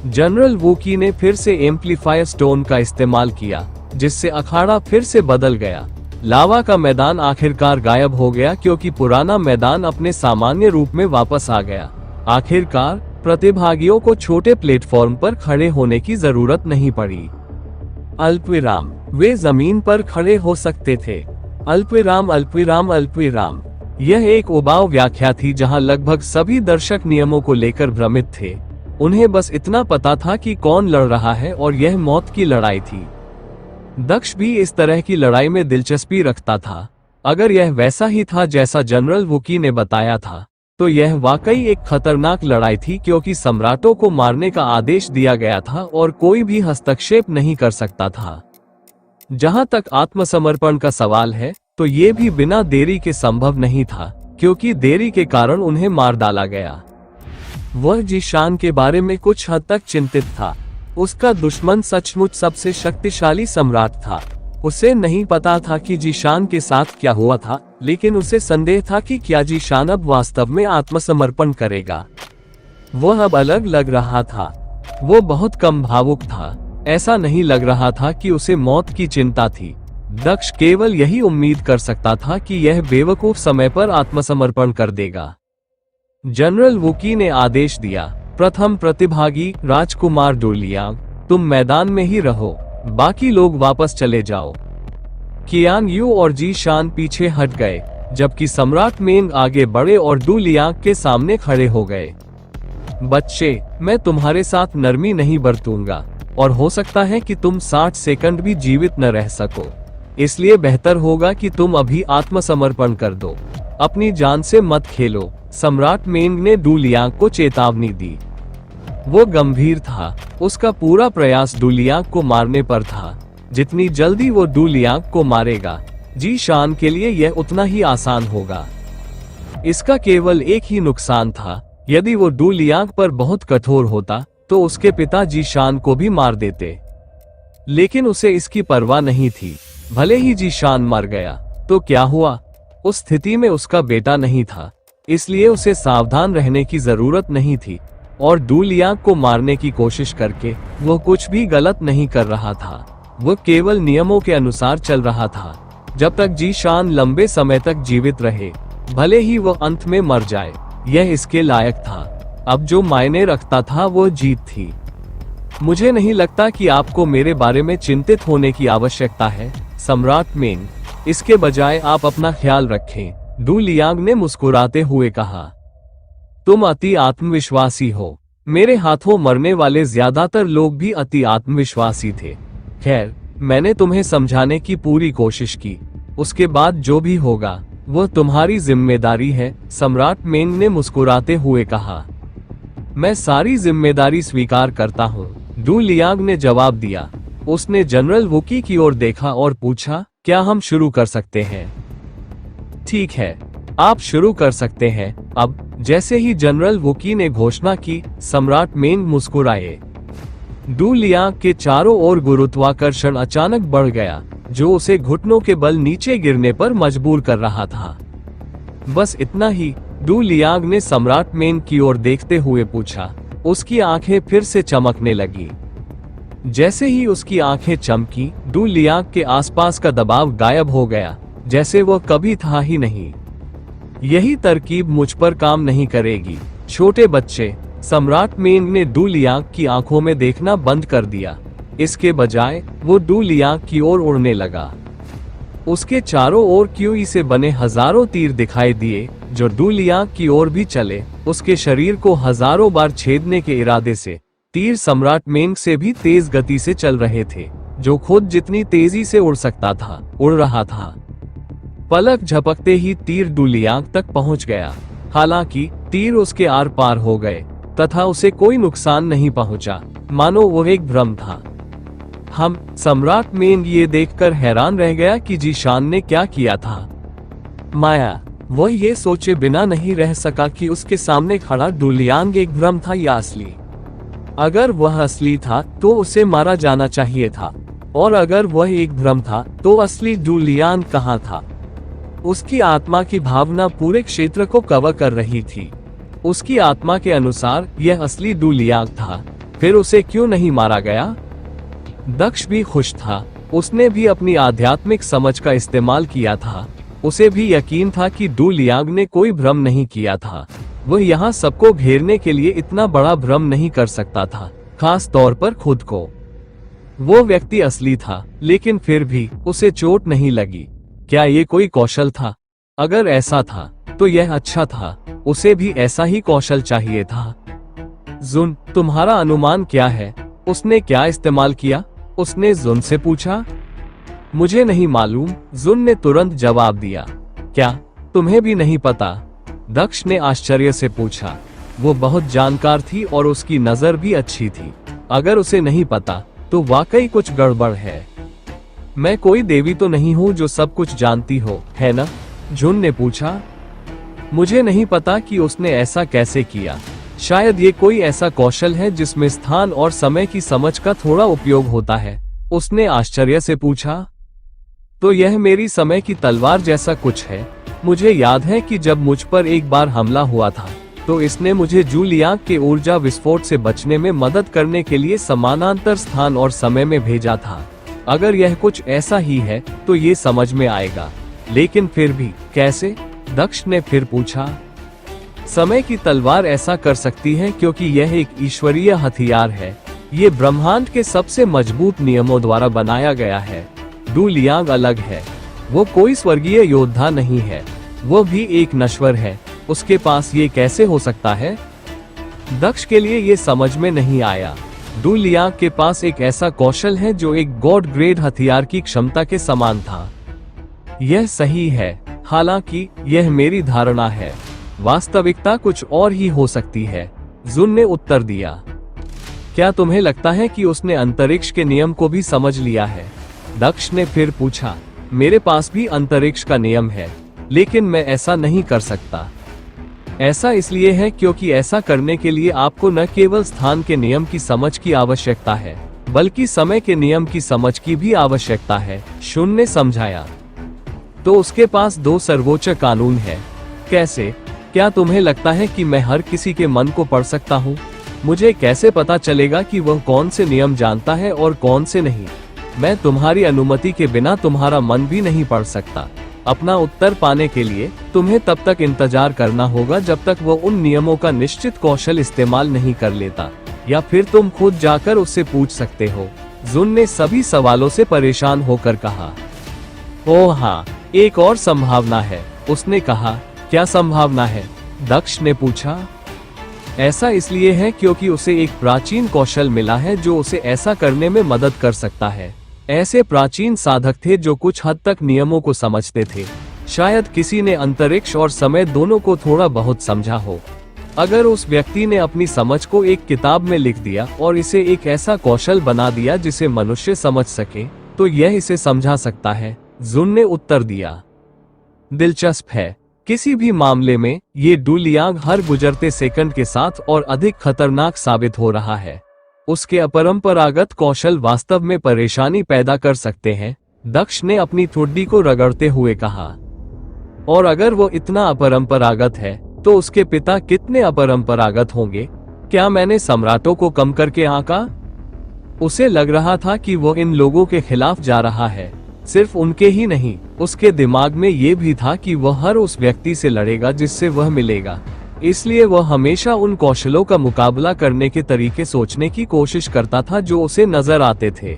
जनरल वूकी ने फिर से एम्पलीफायर स्टोन का इस्तेमाल किया, जिससे अखाड़ा फिर से बदल गया। लावा का मैदान आखिरकार गायब हो गया, क्योंकि पुराना मैदान अपने सामान्य रूप में वापस आ गया। आखिरकार प्रतिभागियों को छोटे प्लेटफॉर्म पर खड़े होने की जरूरत नहीं पड़ी। अल्पविराम, वे जमीन पर खड़े हो सकते थे। अल्पविराम अल्पविराम अल्पविराम। यह एक उबाऊ व्याख्या थी जहां लगभग सभी दर्शक नियमों को लेकर भ्रमित थे। उन्हें बस इतना पता था कि कौन लड़ रहा है और यह मौत की लड़ाई थी। दक्ष भी इस तरह की लड़ाई में दिलचस्पी रखता था। अगर यह वैसा ही था जैसा जनरल वुकी ने बताया था, तो यह वाकई एक खतरनाक लड़ाई थी, क्योंकि सम्राटों को मारने का आदेश दिया गया था और कोई भी हस्तक्षेप नहीं कर सकता था। जहां तक आत्मसमर्पण का सवाल है, तो ये भी बिना देरी के संभव नहीं था, क्योंकि देरी के कारण उन्हें मार डाला गया। वह जीशान के बारे में कुछ हद तक चिंतित था। उसका दुश्मन सचमुच सबसे शक्तिशाली सम्राट था। उसे नहीं पता था कि जीशान के साथ क्या हुआ था, लेकिन उसे संदेह था कि क्या जीशान अब वास्तव में आत्मसमर्पण करेगा। वह अब अलग लग रहा था। वो बहुत कम भावुक था। ऐसा नहीं लग रहा था कि उसे मौत की चिंता थी। दक्ष केवल यही उम्मीद कर सकता था कि यह बेवकूफ समय पर आत्मसमर्पण कर देगा। जनरल वुकी ने आदेश दिया, प्रथम प्रतिभागी राजकुमार डोलियांग, तुम मैदान में ही रहो, बाकी लोग वापस चले जाओ। कियांग यू और जी शान पीछे हट गए, जबकि सम्राट मेंग आगे बढ़े और डू लियांग के सामने खड़े हो गए। बच्चे, मैं तुम्हारे साथ नरमी नहीं बरतूंगा, और हो सकता है कि तुम 60 सेकंड भी जीवित न रह सको। इसलिए बेहतर होगा कि तुम अभी आत्मसमर्पण कर दो। अपनी जान से मत खेलो। सम्राट मेंग ने डू लियांग को चेतावनी दी। वो गंभीर था। उसका पूरा प्रयास डू लियांग को मारने पर था। जितनी जल्दी वो डू लियांग को मारेगा, जी शान के लिए यह उतना ही आसान होगा। इसका केवल एक ही नुकसान था, यदि वो डू लियांग पर बहुत कठोर होता तो उसके पिता जी शान को भी मार देते। लेकिन उसे इसकी परवाह नहीं थी। भले ही जी शान मर गया तो क्या हुआ, उस स्थिति में उसका बेटा नहीं था, इसलिए उसे सावधान रहने की जरूरत नहीं थी। और डू लियांग को मारने की कोशिश करके वो कुछ भी गलत नहीं कर रहा था। वो केवल नियमों के अनुसार चल रहा था। जब तक जी शान लंबे समय तक जीवित रहे, भले ही वो अंत में मर जाए, यह इसके लायक था। अब जो मायने रखता था वो जीत थी। मुझे नहीं लगता कि आपको मेरे बारे में चिंतित होने की आवश्यकता है, सम्राट मेंग। इसके बजाय आप अपना ख्याल रखें, डू लियांग ने मुस्कुराते हुए कहा। तुम अति आत्मविश्वासी हो। मेरे हाथों मरने वाले ज्यादातर लोग भी अति आत्मविश्वासी थे। खैर, मैंने तुम्हें समझाने की पूरी कोशिश की। उसके बाद जो भी होगा वह तुम्हारी जिम्मेदारी है, सम्राट मेंग ने मुस्कुराते हुए कहा। मैं सारी जिम्मेदारी स्वीकार करता हूँ, डू लियांग ने जवाब दिया। उसने जनरल वुकी की ओर देखा और पूछा, क्या हम शुरू कर सकते हैं? ठीक है, आप शुरू कर सकते हैं। अब जैसे ही जनरल वुकी ने घोषणा की, सम्राट मेंग मुस्कुराए। डू लियांग के चारों ओर गुरुत्वाकर्षण अचानक बढ़ गया, जो उसे घुटनों के बल नीचे गिरने पर मजबूर कर रहा था। बस इतना ही, डू लियांग ने सम्राट मेंग की ओर देखते हुए पूछा। उसकी आंखें फिर से चमकने लगी। जैसे ही उसकी आंखें चमकी, डू लियांग के आसपास का दबाव गायब हो गया, जैसे वह कभी था ही नहीं। यही तरकीब मुझ पर काम नहीं करेगी, छोटे बच्चे। सम्राट मेंग ने डू लियांग की आंखों में देखना बंद कर दिया। इसके बजाय वो डू लियांग की ओर उड़ने लगा। उसके चारों ओर क्यूई से बने हजारों तीर दिखाई दिए, जो डू लियांग की ओर भी चले। उसके शरीर को हजारों बार छेदने के इरादे से तीर सम्राट मेंग से भी तेज गति से चल रहे थे, जो खुद जितनी तेजी से उड़ सकता था, उड़ रहा था। पलक झपकते ही तीर डू लियांग तक पहुंच गया। हालांकि तीर उसके आर पार हो गए तथा उसे कोई नुकसान नहीं पहुंचा, मानो वो एक भ्रम था। सम्राट मेंग ये देखकर हैरान रह गया कि जी शान ने क्या किया था। माया, वह ये सोचे बिना नहीं रह सका कि उसके सामने खड़ा डू लियांग एक भ्रम था या असली। अगर वह असली था तो उसे मारा जाना चाहिए था, और अगर वह एक भ्रम था तो असली डू लियांग कहाँ था? उसकी आत्मा की भावना पूरे क्षेत्र को कवर कर रही थी। उसकी आत्मा के अनुसार यह असली डू लियांग था, फिर उसे क्यों नहीं मारा गया? दक्ष भी खुश था। उसने भी अपनी आध्यात्मिक समझ का इस्तेमाल किया था। उसे भी यकीन था कि डू लियांग ने कोई भ्रम नहीं किया था। वह यहाँ सबको घेरने के लिए इतना बड़ा भ्रम नहीं कर सकता था, खास तौर पर खुद को। वो व्यक्ति असली था, लेकिन फिर भी उसे चोट नहीं लगी। क्या ये कोई कौशल था? अगर ऐसा था तो यह अच्छा था, उसे भी ऐसा ही कौशल चाहिए था। जुन, तुम्हारा अनुमान क्या है? उसने क्या इस्तेमाल किया? उसने जुन से पूछा। मुझे नहीं मालूम, जुन ने तुरंत जवाब दिया। क्या तुम्हें भी नहीं पता? दक्ष ने आश्चर्य से पूछा। वो बहुत जानकार थी और उसकी नजर भी अच्छी थी। अगर उसे नहीं पता तो वाकई कुछ गड़बड़ है। मैं कोई देवी तो नहीं हूँ जो सब कुछ जानती हो, है ना? जुन ने पूछा। मुझे नहीं पता कि उसने ऐसा कैसे किया। शायद ये कोई ऐसा कौशल है जिसमें स्थान और समय की समझ का थोड़ा उपयोग होता है, उसने आश्चर्य से पूछा। तो यह मेरी समय की तलवार जैसा कुछ है। मुझे याद है कि जब मुझ पर एक बार हमला हुआ था तो इसने मुझे जूलियांग के ऊर्जा विस्फोट से बचने में मदद करने के लिए समानांतर स्थान और समय में भेजा था। अगर यह कुछ ऐसा ही है तो ये समझ में आएगा, लेकिन फिर भी कैसे? दक्ष ने फिर पूछा। समय की तलवार ऐसा कर सकती है क्योंकि यह एक ईश्वरीय हथियार है। ये ब्रह्मांड के सबसे मजबूत नियमों द्वारा बनाया गया है। डू लियांग अलग है। वो कोई स्वर्गीय योद्धा नहीं है, वो भी एक नश्वर है। उसके पास ये कैसे हो सकता है? दक्ष के लिए ये समझ में नहीं आया। डू लियांग के पास एक ऐसा कौशल है जो एक गॉड ग्रेड हथियार की क्षमता के समान था। यह सही है, हालांकि यह मेरी धारणा है। वास्तविकता कुछ और ही हो सकती है, जुन ने उत्तर दिया। क्या तुम्हें लगता है कि उसने अंतरिक्ष के नियम को भी समझ लिया है? दक्ष ने फिर पूछा। मेरे पास भी अंतरिक्ष का नियम है, लेकिन मैं ऐसा नहीं कर सकता। ऐसा इसलिए है क्योंकि ऐसा करने के लिए आपको न केवल स्थान के नियम की समझ की आवश्यकता है, बल्कि समय के नियम की समझ की भी आवश्यकता है, शुन ने समझाया। तो उसके पास दो सर्वोच्च कानून है। कैसे? क्या तुम्हें लगता है कि मैं हर किसी के मन को पढ़ सकता हूँ? मुझे कैसे पता चलेगा कि वह कौन से नियम जानता है और कौन से नहीं? मैं तुम्हारी अनुमति के बिना तुम्हारा मन भी नहीं पढ़ सकता। अपना उत्तर पाने के लिए तुम्हें तब तक इंतजार करना होगा जब तक वो उन नियमों का निश्चित कौशल इस्तेमाल नहीं कर लेता, या फिर तुम खुद जाकर उससे पूछ सकते हो। जुन ने सभी सवालों से परेशान होकर कहा। ओह हाँ, एक और संभावना है, उसने कहा। क्या संभावना है? दक्ष ने पूछा। ऐसा इसलिए है क्योंकि उसे एक प्राचीन कौशल मिला है जो उसे ऐसा करने में मदद कर सकता है। ऐसे प्राचीन साधक थे जो कुछ हद तक नियमों को समझते थे। शायद किसी ने अंतरिक्ष और समय दोनों को थोड़ा बहुत समझा हो। अगर उस व्यक्ति ने अपनी समझ को एक किताब में लिख दिया और इसे एक ऐसा कौशल बना दिया जिसे मनुष्य समझ सके, तो यह इसे समझा सकता है, जुन ने उत्तर दिया। दिलचस्प है। किसी भी मामले में ये डू लियांग हर गुजरते सेकंड के साथ और अधिक खतरनाक साबित हो रहा है। उसके अपरंपरागत कौशल वास्तव में परेशानी पैदा कर सकते हैं, दक्ष ने अपनी ठुड्डी को रगड़ते हुए कहा। और अगर वो इतना अपरंपरागत है तो उसके पिता कितने अपरंपरागत होंगे? क्या मैंने सम्राटों को कम करके आंका? उसे लग रहा था कि वो इन लोगों के खिलाफ जा रहा है। सिर्फ उनके ही नहीं, उसके दिमाग में ये भी था कि वह हर उस व्यक्ति से लड़ेगा जिससे वह मिलेगा। इसलिए वह हमेशा उन कौशलों का मुकाबला करने के तरीके सोचने की कोशिश करता था जो उसे नजर आते थे।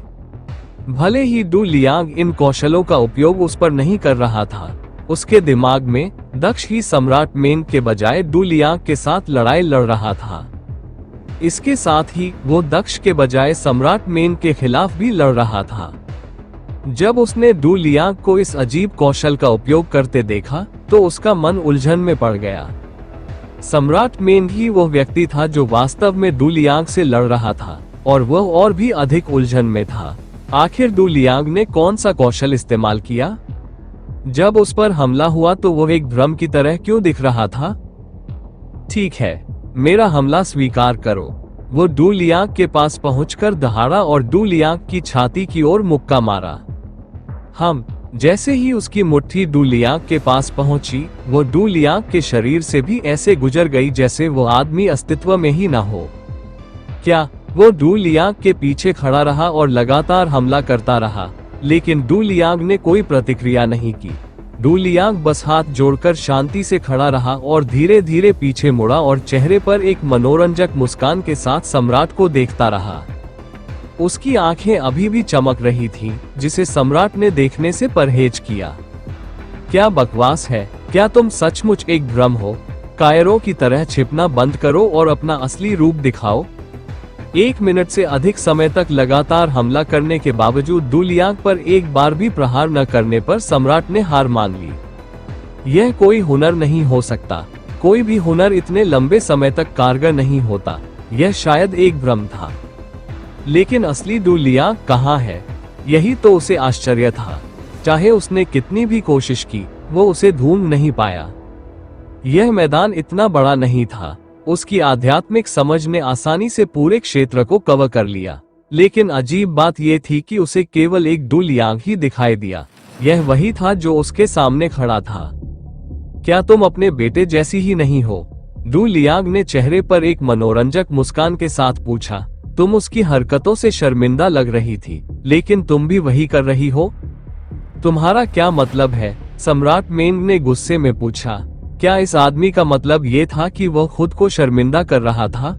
भले ही डू लियांग इन कौशलों का उपयोग उस पर नहीं कर रहा था, उसके दिमाग में दक्ष ही सम्राट मेंग के बजाय डू लियांग के साथ लड़ाई लड़ रहा था। इसके साथ ही वो दक्ष के बजाय सम्राट मेंग के खिलाफ भी लड़ रहा था। जब उसने डू लियांग को इस अजीब कौशल का उपयोग करते देखा तो उसका मन उलझन में पड़ गया। सम्राट मेंग ही वह व्यक्ति था जो वास्तव में डू लियांग से लड़ रहा था, और वह और भी अधिक उलझन में था। आखिर डू लियांग ने कौन सा कौशल इस्तेमाल किया? जब उस पर हमला हुआ तो वह एक भ्रम की तरह क्यों दिख रहा था? ठीक है, मेरा हमला स्वीकार करो। वो डू लियांग के पास पहुंचकर दहाड़ा और डू लियांग की छाती की ओर मुक्का मारा। जैसे ही उसकी मुट्ठी डू लियांग के पास पहुंची, वो डू लियांग के शरीर से भी ऐसे गुजर गई जैसे वो आदमी अस्तित्व में ही न हो। क्या? वो डू लियांग के पीछे खड़ा रहा और लगातार हमला करता रहा, लेकिन डू लियांग ने कोई प्रतिक्रिया नहीं की। डू लियांग बस हाथ जोड़कर शांति से खड़ा रहा और धीरे धीरे पीछे मुड़ा और चेहरे पर एक मनोरंजक मुस्कान के साथ सम्राट को देखता रहा। उसकी आंखें अभी भी चमक रही थीं, जिसे सम्राट ने देखने से परहेज किया। क्या बकवास है, क्या तुम सचमुच एक भ्रम हो? कायरों की तरह छिपना बंद करो और अपना असली रूप दिखाओ। 1 मिनट से अधिक समय तक लगातार हमला करने के बावजूद डू लियांग पर एक बार भी प्रहार न करने पर सम्राट ने हार मान ली। यह कोई हुनर नहीं हो सकता। कोई भी हुनर इतने लंबे समय तक कारगर नहीं होता। यह शायद एक भ्रम था। लेकिन असली डू लियांग कहाँ है? यही तो उसे आश्चर्य था। चाहे उसने कितनी भी कोशिश की, वो उसे ढूंढ नहीं पाया। यह मैदान इतना बड़ा नहीं था। उसकी आध्यात्मिक समझ ने आसानी से पूरे क्षेत्र को कवर कर लिया। लेकिन अजीब बात यह थी कि उसे केवल एक डू लियांग ही दिखाई दिया। यह वही था जो उसके सामने खड़ा था। क्या तुम अपने बेटे जैसी ही नहीं हो? डू लियांग ने चेहरे पर एक मनोरंजक मुस्कान के साथ पूछा। तुम उसकी हरकतों से शर्मिंदा लग रही थी, लेकिन तुम भी वही कर रही हो। तुम्हारा क्या मतलब है? सम्राट मेंग ने गुस्से में पूछा। क्या इस आदमी का मतलब ये था कि वह खुद को शर्मिंदा कर रहा था?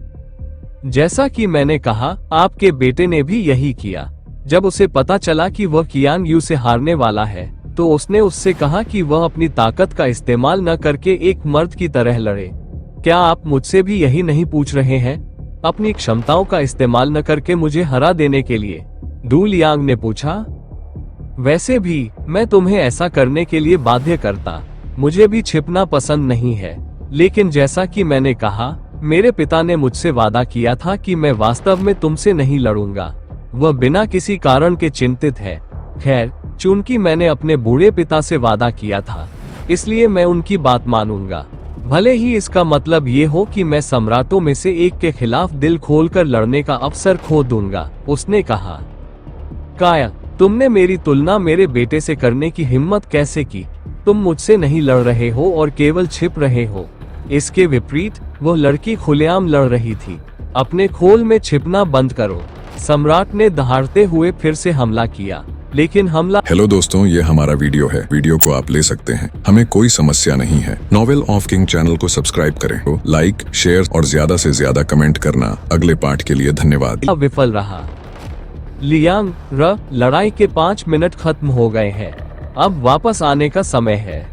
जैसा कि मैंने कहा, आपके बेटे ने भी यही किया। जब उसे पता चला कि वह कियांग यू से हारने वाला है, तो उसने उससे कहा कि वह अपनी ताकत का इस्तेमाल न करके एक मर्द की तरह लड़े। क्या आप मुझसे भी यही नहीं पूछ रहे हैं? अपनी क्षमताओं का इस्तेमाल न करके मुझे हरा देने के लिए? डू लियांग ने पूछा। वैसे भी मैं तुम्हें ऐसा करने के लिए बाध्य करता। मुझे भी छिपना पसंद नहीं है, लेकिन जैसा कि मैंने कहा, मेरे पिता ने मुझसे वादा किया था कि मैं वास्तव में तुमसे नहीं लड़ूंगा। वह बिना किसी कारण के चिंतित है। खैर, चूंकि मैंने अपने बूढ़े पिता से वादा किया था, इसलिए मैं उनकी बात मानूंगा। भले ही इसका मतलब ये हो कि मैं सम्राटों में से एक के खिलाफ दिल खोलकर लड़ने का अवसर खो दूंगा, उसने कहा। काया, तुमने मेरी तुलना मेरे बेटे से करने की हिम्मत कैसे की? तुम मुझसे नहीं लड़ रहे हो और केवल छिप रहे हो। इसके विपरीत वह लड़की खुलेआम लड़ रही थी। अपने खोल में छिपना बंद करो। सम्राट ने दहाड़ते हुए फिर से हमला किया, लेकिन हमला। हेलो दोस्तों, ये हमारा वीडियो है। वीडियो को आप ले सकते हैं, हमें कोई समस्या नहीं है। नॉवेल ऑफ किंग चैनल को सब्सक्राइब करें, तो लाइक, शेयर और ज्यादा से ज्यादा कमेंट करना। अगले पार्ट के लिए धन्यवाद। विफल रहा। लियांग र लड़ाई के 5 मिनट खत्म हो गए हैं। अब वापस आने का समय है।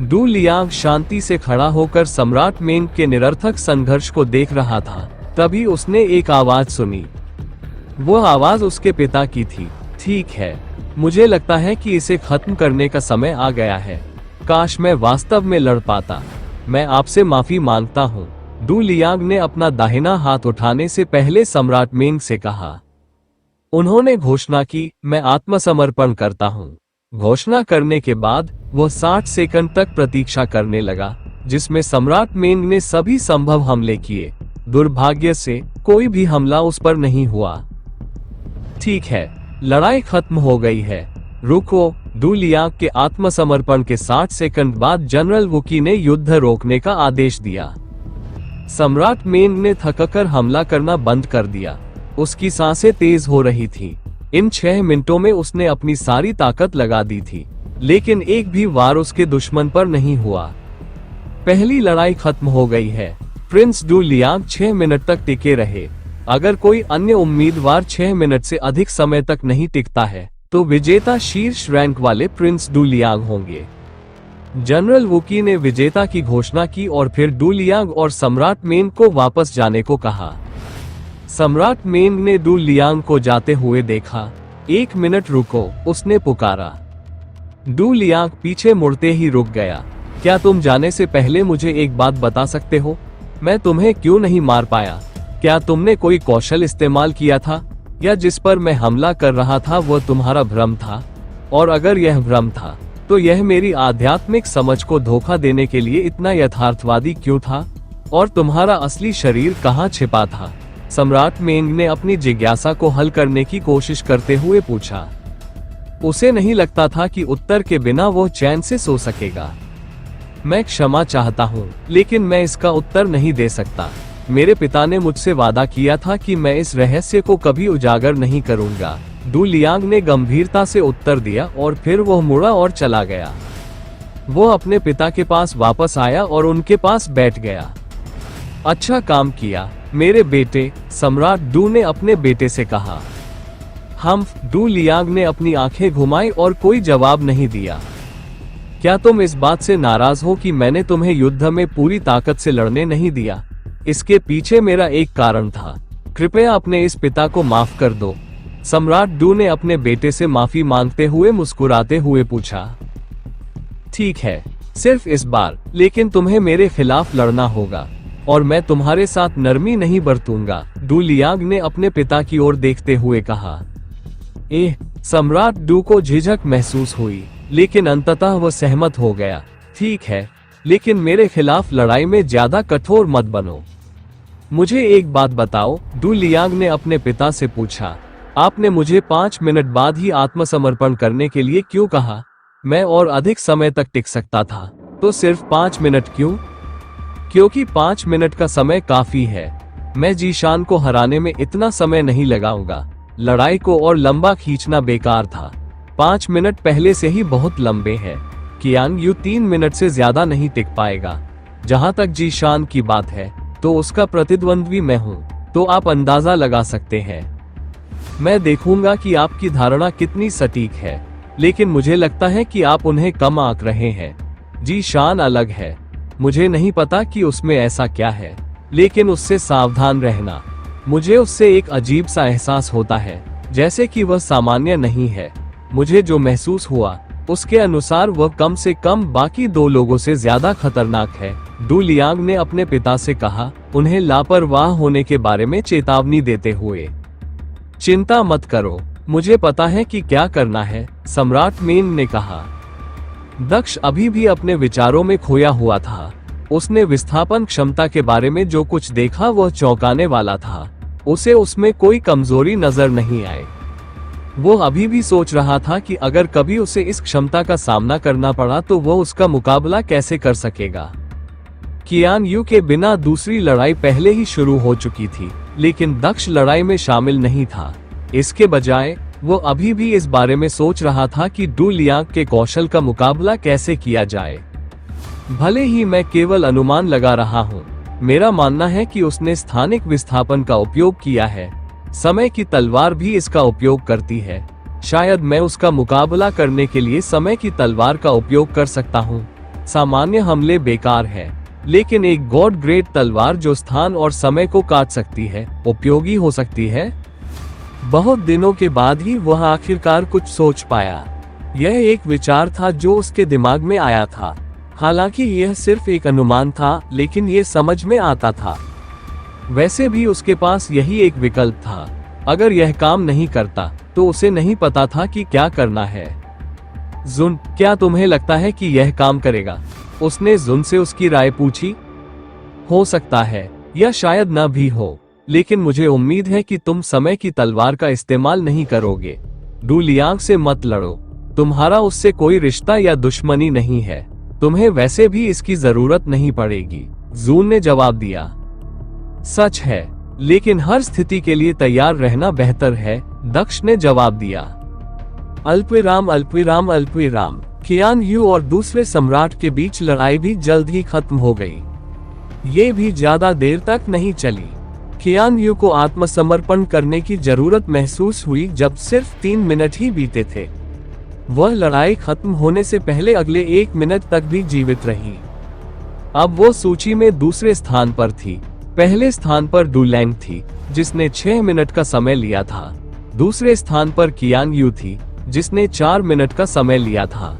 डू लियांग शांति से खड़ा होकर सम्राट मेंग के निरर्थक संघर्ष को देख रहा था। तभी उसने एक आवाज सुनी। वह आवाज उसके पिता की थी। ठीक है, मुझे लगता है कि इसे खत्म करने का समय आ गया है। काश मैं वास्तव में लड़ पाता। मैं आपसे माफी मांगता हूँ। डू लियांग ने अपना दाहिना हाथ उठाने से पहले सम्राट मेंग से कहा। उन्होंने घोषणा की, मैं आत्मसमर्पण करता हूँ। घोषणा करने के बाद वह 60 सेकंड तक प्रतीक्षा करने लगा, जिसमें सम्राट मेंग ने सभी संभव हमले किए। दुर्भाग्य से कोई भी हमला उस पर नहीं हुआ। ठीक है, लड़ाई खत्म हो गई है। रुको। डू लियांग के आत्मसमर्पण के 60 सेकंड बाद जनरल वुकी ने युद्ध रोकने का आदेश दिया। सम्राट मेंग ने थककर हमला करना बंद कर दिया। उसकी सांसें तेज हो रही थीं। इन 6 मिनटों में उसने अपनी सारी ताकत लगा दी थी, लेकिन एक भी वार उसके दुश्मन पर नहीं हुआ। पहली लड़ाई खत्म हो गई है। प्रिंस डू लियांग 6 मिनट तक टिके रहे। अगर कोई अन्य उम्मीदवार 6 मिनट से अधिक समय तक नहीं टिकता है, तो विजेता शीर्ष रैंक वाले प्रिंस डू लियांग होंगे। जनरल वुकी ने विजेता की घोषणा की और फिर डू लियांग और सम्राट मेंग को वापस जाने को कहा। सम्राट मेंग ने डू लियांग को जाते हुए देखा। 1 मिनट रुको, उसने पुकारा। डू लियांग पीछे मुड़ते ही रुक गया। क्या तुम जाने से पहले मुझे एक बात बता सकते हो? मैं तुम्हें क्यों नहीं मार पाया? क्या तुमने कोई कौशल इस्तेमाल किया था, या जिस पर मैं हमला कर रहा था वह तुम्हारा भ्रम था? और अगर यह भ्रम था, तो यह मेरी आध्यात्मिक समझ को धोखा देने के लिए इतना यथार्थवादी क्यों था? और तुम्हारा असली शरीर कहाँ छिपा था? सम्राट मेंग ने अपनी जिज्ञासा को हल करने की कोशिश करते हुए पूछा। उसे नहीं लगता था कि उत्तर के बिना वो चैन से सो सकेगा। मैं क्षमा चाहता हूँ, लेकिन मैं इसका उत्तर नहीं दे सकता। मेरे पिता ने मुझसे वादा किया था कि मैं इस रहस्य को कभी उजागर नहीं करूंगा। डू लियांग ने गंभीरता से उत्तर दिया और फिर वह मुड़ा और चला गया। वो अपने पिता के पास वापस आया और उनके पास बैठ गया। अच्छा काम किया मेरे बेटे, सम्राट डू ने अपने बेटे से कहा। डू लियांग ने अपनी आंखें घुमाई और कोई जवाब नहीं दिया। क्या तुम इस बात से नाराज हो कि मैंने तुम्हें युद्ध में पूरी ताकत से लड़ने नहीं दिया? इसके पीछे मेरा एक कारण था। कृपया अपने इस पिता को माफ कर दो। सम्राट डू ने अपने बेटे से माफी मांगते हुए मुस्कुराते हुए पूछा। ठीक है, सिर्फ इस बार, लेकिन तुम्हें मेरे खिलाफ लड़ना होगा और मैं तुम्हारे साथ नरमी नहीं बरतूंगा, डू लियांग ने अपने पिता की ओर देखते हुए कहा। सम्राट डू को झिझक महसूस हुई, लेकिन अंततः वह सहमत हो गया। ठीक है, लेकिन मेरे खिलाफ लड़ाई में ज्यादा कठोर मत बनो। मुझे एक बात बताओ, डू लियांग ने अपने पिता से पूछा। आपने मुझे 5 मिनट बाद ही आत्मसमर्पण करने के लिए क्यों कहा? मैं और अधिक समय तक टिक सकता था, तो सिर्फ 5 मिनट क्यों? क्योंकि 5 मिनट का समय काफी है। मैं जीशान को हराने में इतना समय नहीं लगाऊंगा। लड़ाई को और लंबा खींचना बेकार था। 5 मिनट पहले से ही बहुत लंबे हैं। कियांग यू 3 मिनट से ज्यादा नहीं टिक पाएगा। जहां तक जीशान की बात है, तो उसका प्रतिद्वंद्वी मैं हूं, तो आप अंदाजा लगा सकते हैं। मैं देखूंगा कि आपकी धारणा कितनी सटीक है, लेकिन मुझे लगता है कि आप उन्हें कम आंक रहे हैं। जीशान अलग है। मुझे नहीं पता कि उसमें ऐसा क्या है, लेकिन उससे सावधान रहना। मुझे उससे एक अजीब सा एहसास होता है, जैसे कि वह सामान्य नहीं है। मुझे जो महसूस हुआ, उसके अनुसार वह कम से कम बाकी 2 लोगों से ज्यादा खतरनाक है, डू लियांग ने अपने पिता से कहा, उन्हें लापरवाह होने के बारे में चेतावनी देते हुए। चिंता मत करो, मुझे पता है कि क्या करना है, सम्राट मेन ने कहा। दक्ष अभी भी अपने विचारों में खोया हुआ था। उसने विस्थापन क्षमता के बारे में जो कुछ देखा वह चौंकाने वाला था। उसे उसमें कोई कमजोरी नजर नहीं आई। वो अभी भी सोच रहा था कि अगर कभी उसे इस क्षमता का सामना करना पड़ा तो वो उसका मुकाबला कैसे कर सकेगा। कियान यू के बिना दूसरी लड़ाई पहले ही शुरू हो चुकी थी, लेकिन दक्ष लड़ाई में शामिल नहीं था। इसके बजाय वो अभी भी इस बारे में सोच रहा था कि डू लियांग के कौशल का मुकाबला कैसे किया जाए। भले ही मैं केवल अनुमान लगा रहा हूँ, मेरा मानना है कि उसने स्थानिक विस्थापन का उपयोग किया है। समय की तलवार भी इसका उपयोग करती है। शायद मैं उसका मुकाबला करने के लिए समय की तलवार का उपयोग कर सकता हूँ। सामान्य हमले बेकार है, लेकिन एक गॉड ग्रेट तलवार जो स्थान और समय को काट सकती है, उपयोगी हो सकती है। बहुत दिनों के बाद ही वह आखिरकार कुछ सोच पाया। यह एक विचार था जो उसके दिमाग में आया था। हालांकि यह सिर्फ एक अनुमान था, लेकिन यह समझ में आता था। वैसे भी उसके पास यही एक विकल्प था। अगर यह काम नहीं करता, तो उसे नहीं पता था कि क्या करना है। जुन, क्या तुम्हें लगता है कि यह काम करेगा? उसने जुन से उसकी राय पूछी। हो सकता है, या शायद न भी हो, लेकिन मुझे उम्मीद है कि तुम समय की तलवार का इस्तेमाल नहीं करोगे। डू लियांग से मत लड़ो। तुम्हारा उससे कोई रिश्ता या दुश्मनी नहीं है। तुम्हें वैसे भी इसकी जरूरत नहीं पड़ेगी, जून ने जवाब दिया। सच है, लेकिन हर स्थिति के लिए तैयार रहना बेहतर है, दक्ष ने जवाब दिया। अल्पविराम अल्पविराम अल्पविराम। कियान यू और दूसरे सम्राट के बीच लड़ाई भी जल्द ही खत्म हो गई। ये भी ज्यादा देर तक नहीं चली। कियान यू को आत्मसमर्पण करने की जरूरत महसूस हुई जब सिर्फ 3 मिनट ही बीते थे। वह लड़ाई खत्म होने से पहले अगले 1 मिनट तक भी जीवित रही। अब वो सूची में दूसरे स्थान पर थी। पहले स्थान पर डू लैंग थी, जिसने 6 मिनट का समय लिया था। दूसरे स्थान पर कियान यू थी, जिसने 4 मिनट का समय लिया था।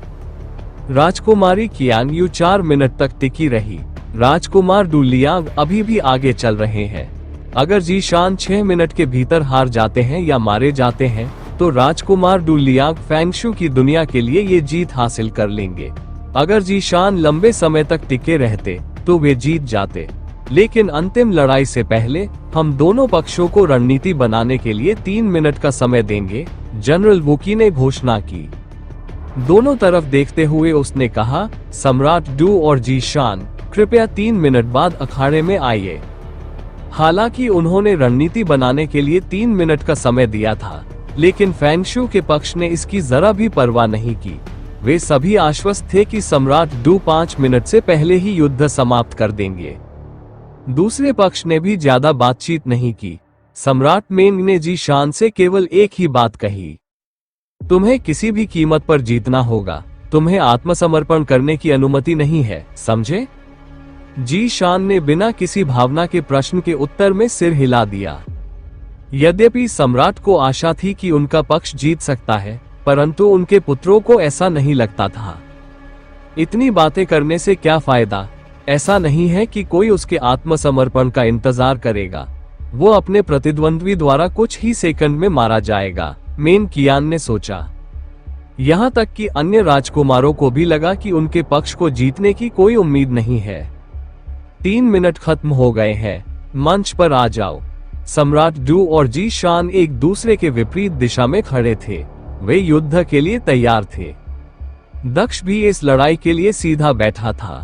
राजकुमारी कियान यू 4 मिनट तक टिकी रही। राजकुमार डू लियांग अभी भी आगे चल रहे हैं। अगर जीशान 6 मिनट के भीतर हार जाते हैं या मारे जाते हैं, तो राजकुमार डू लियांग फेंगशू की दुनिया के लिए ये जीत हासिल कर लेंगे। अगर जीशान लंबे समय तक टिके रहते, तो वे जीत जाते। लेकिन अंतिम लड़ाई से पहले हम दोनों पक्षों को रणनीति बनाने के लिए 3 मिनट का समय देंगे, जनरल वुकी ने घोषणा की। दोनों तरफ देखते हुए उसने कहा, सम्राट डू और जीशान, कृपया 3 मिनट बाद अखाड़े में आइए। हालांकि उन्होंने रणनीति बनाने के लिए 3 मिनट का समय दिया था, लेकिन फेंगशू के पक्ष ने इसकी जरा भी परवाह नहीं की। वे सभी आश्वस्त थे कि सम्राट डू 5 मिनट से पहले ही युद्ध समाप्त कर देंगे। दूसरे पक्ष ने भी ज्यादा बातचीत नहीं की। सम्राट मेंग ने जी शान से केवल एक ही बात कही, तुम्हें किसी भी कीमत पर जीतना होगा, तुम्हें आत्मसमर्पण करने की अनुमति नहीं है, समझे? जी शान ने बिना किसी भावना के प्रश्न के उत्तर में सिर हिला दिया। यद्यपि सम्राट को आशा थी कि उनका पक्ष जीत सकता है, परंतु उनके पुत्रों को ऐसा नहीं लगता था। इतनी बातें करने से क्या फायदा? ऐसा नहीं है कि कोई उसके आत्मसमर्पण का इंतजार करेगा। वो अपने प्रतिद्वंद्वी द्वारा कुछ ही सेकंड में मारा जाएगा, मेन कियान ने सोचा। यहाँ तक कि अन्य राजकुमारों को भी लगा कि उनके पक्ष को जीतने की कोई उम्मीद नहीं है। 3 मिनट खत्म हो गए हैं, मंच पर आ जाओ। सम्राट डू और जी शान एक दूसरे के विपरीत दिशा में खड़े थे। वे युद्ध के लिए तैयार थे। दक्ष भी इस लड़ाई के लिए सीधा बैठा था।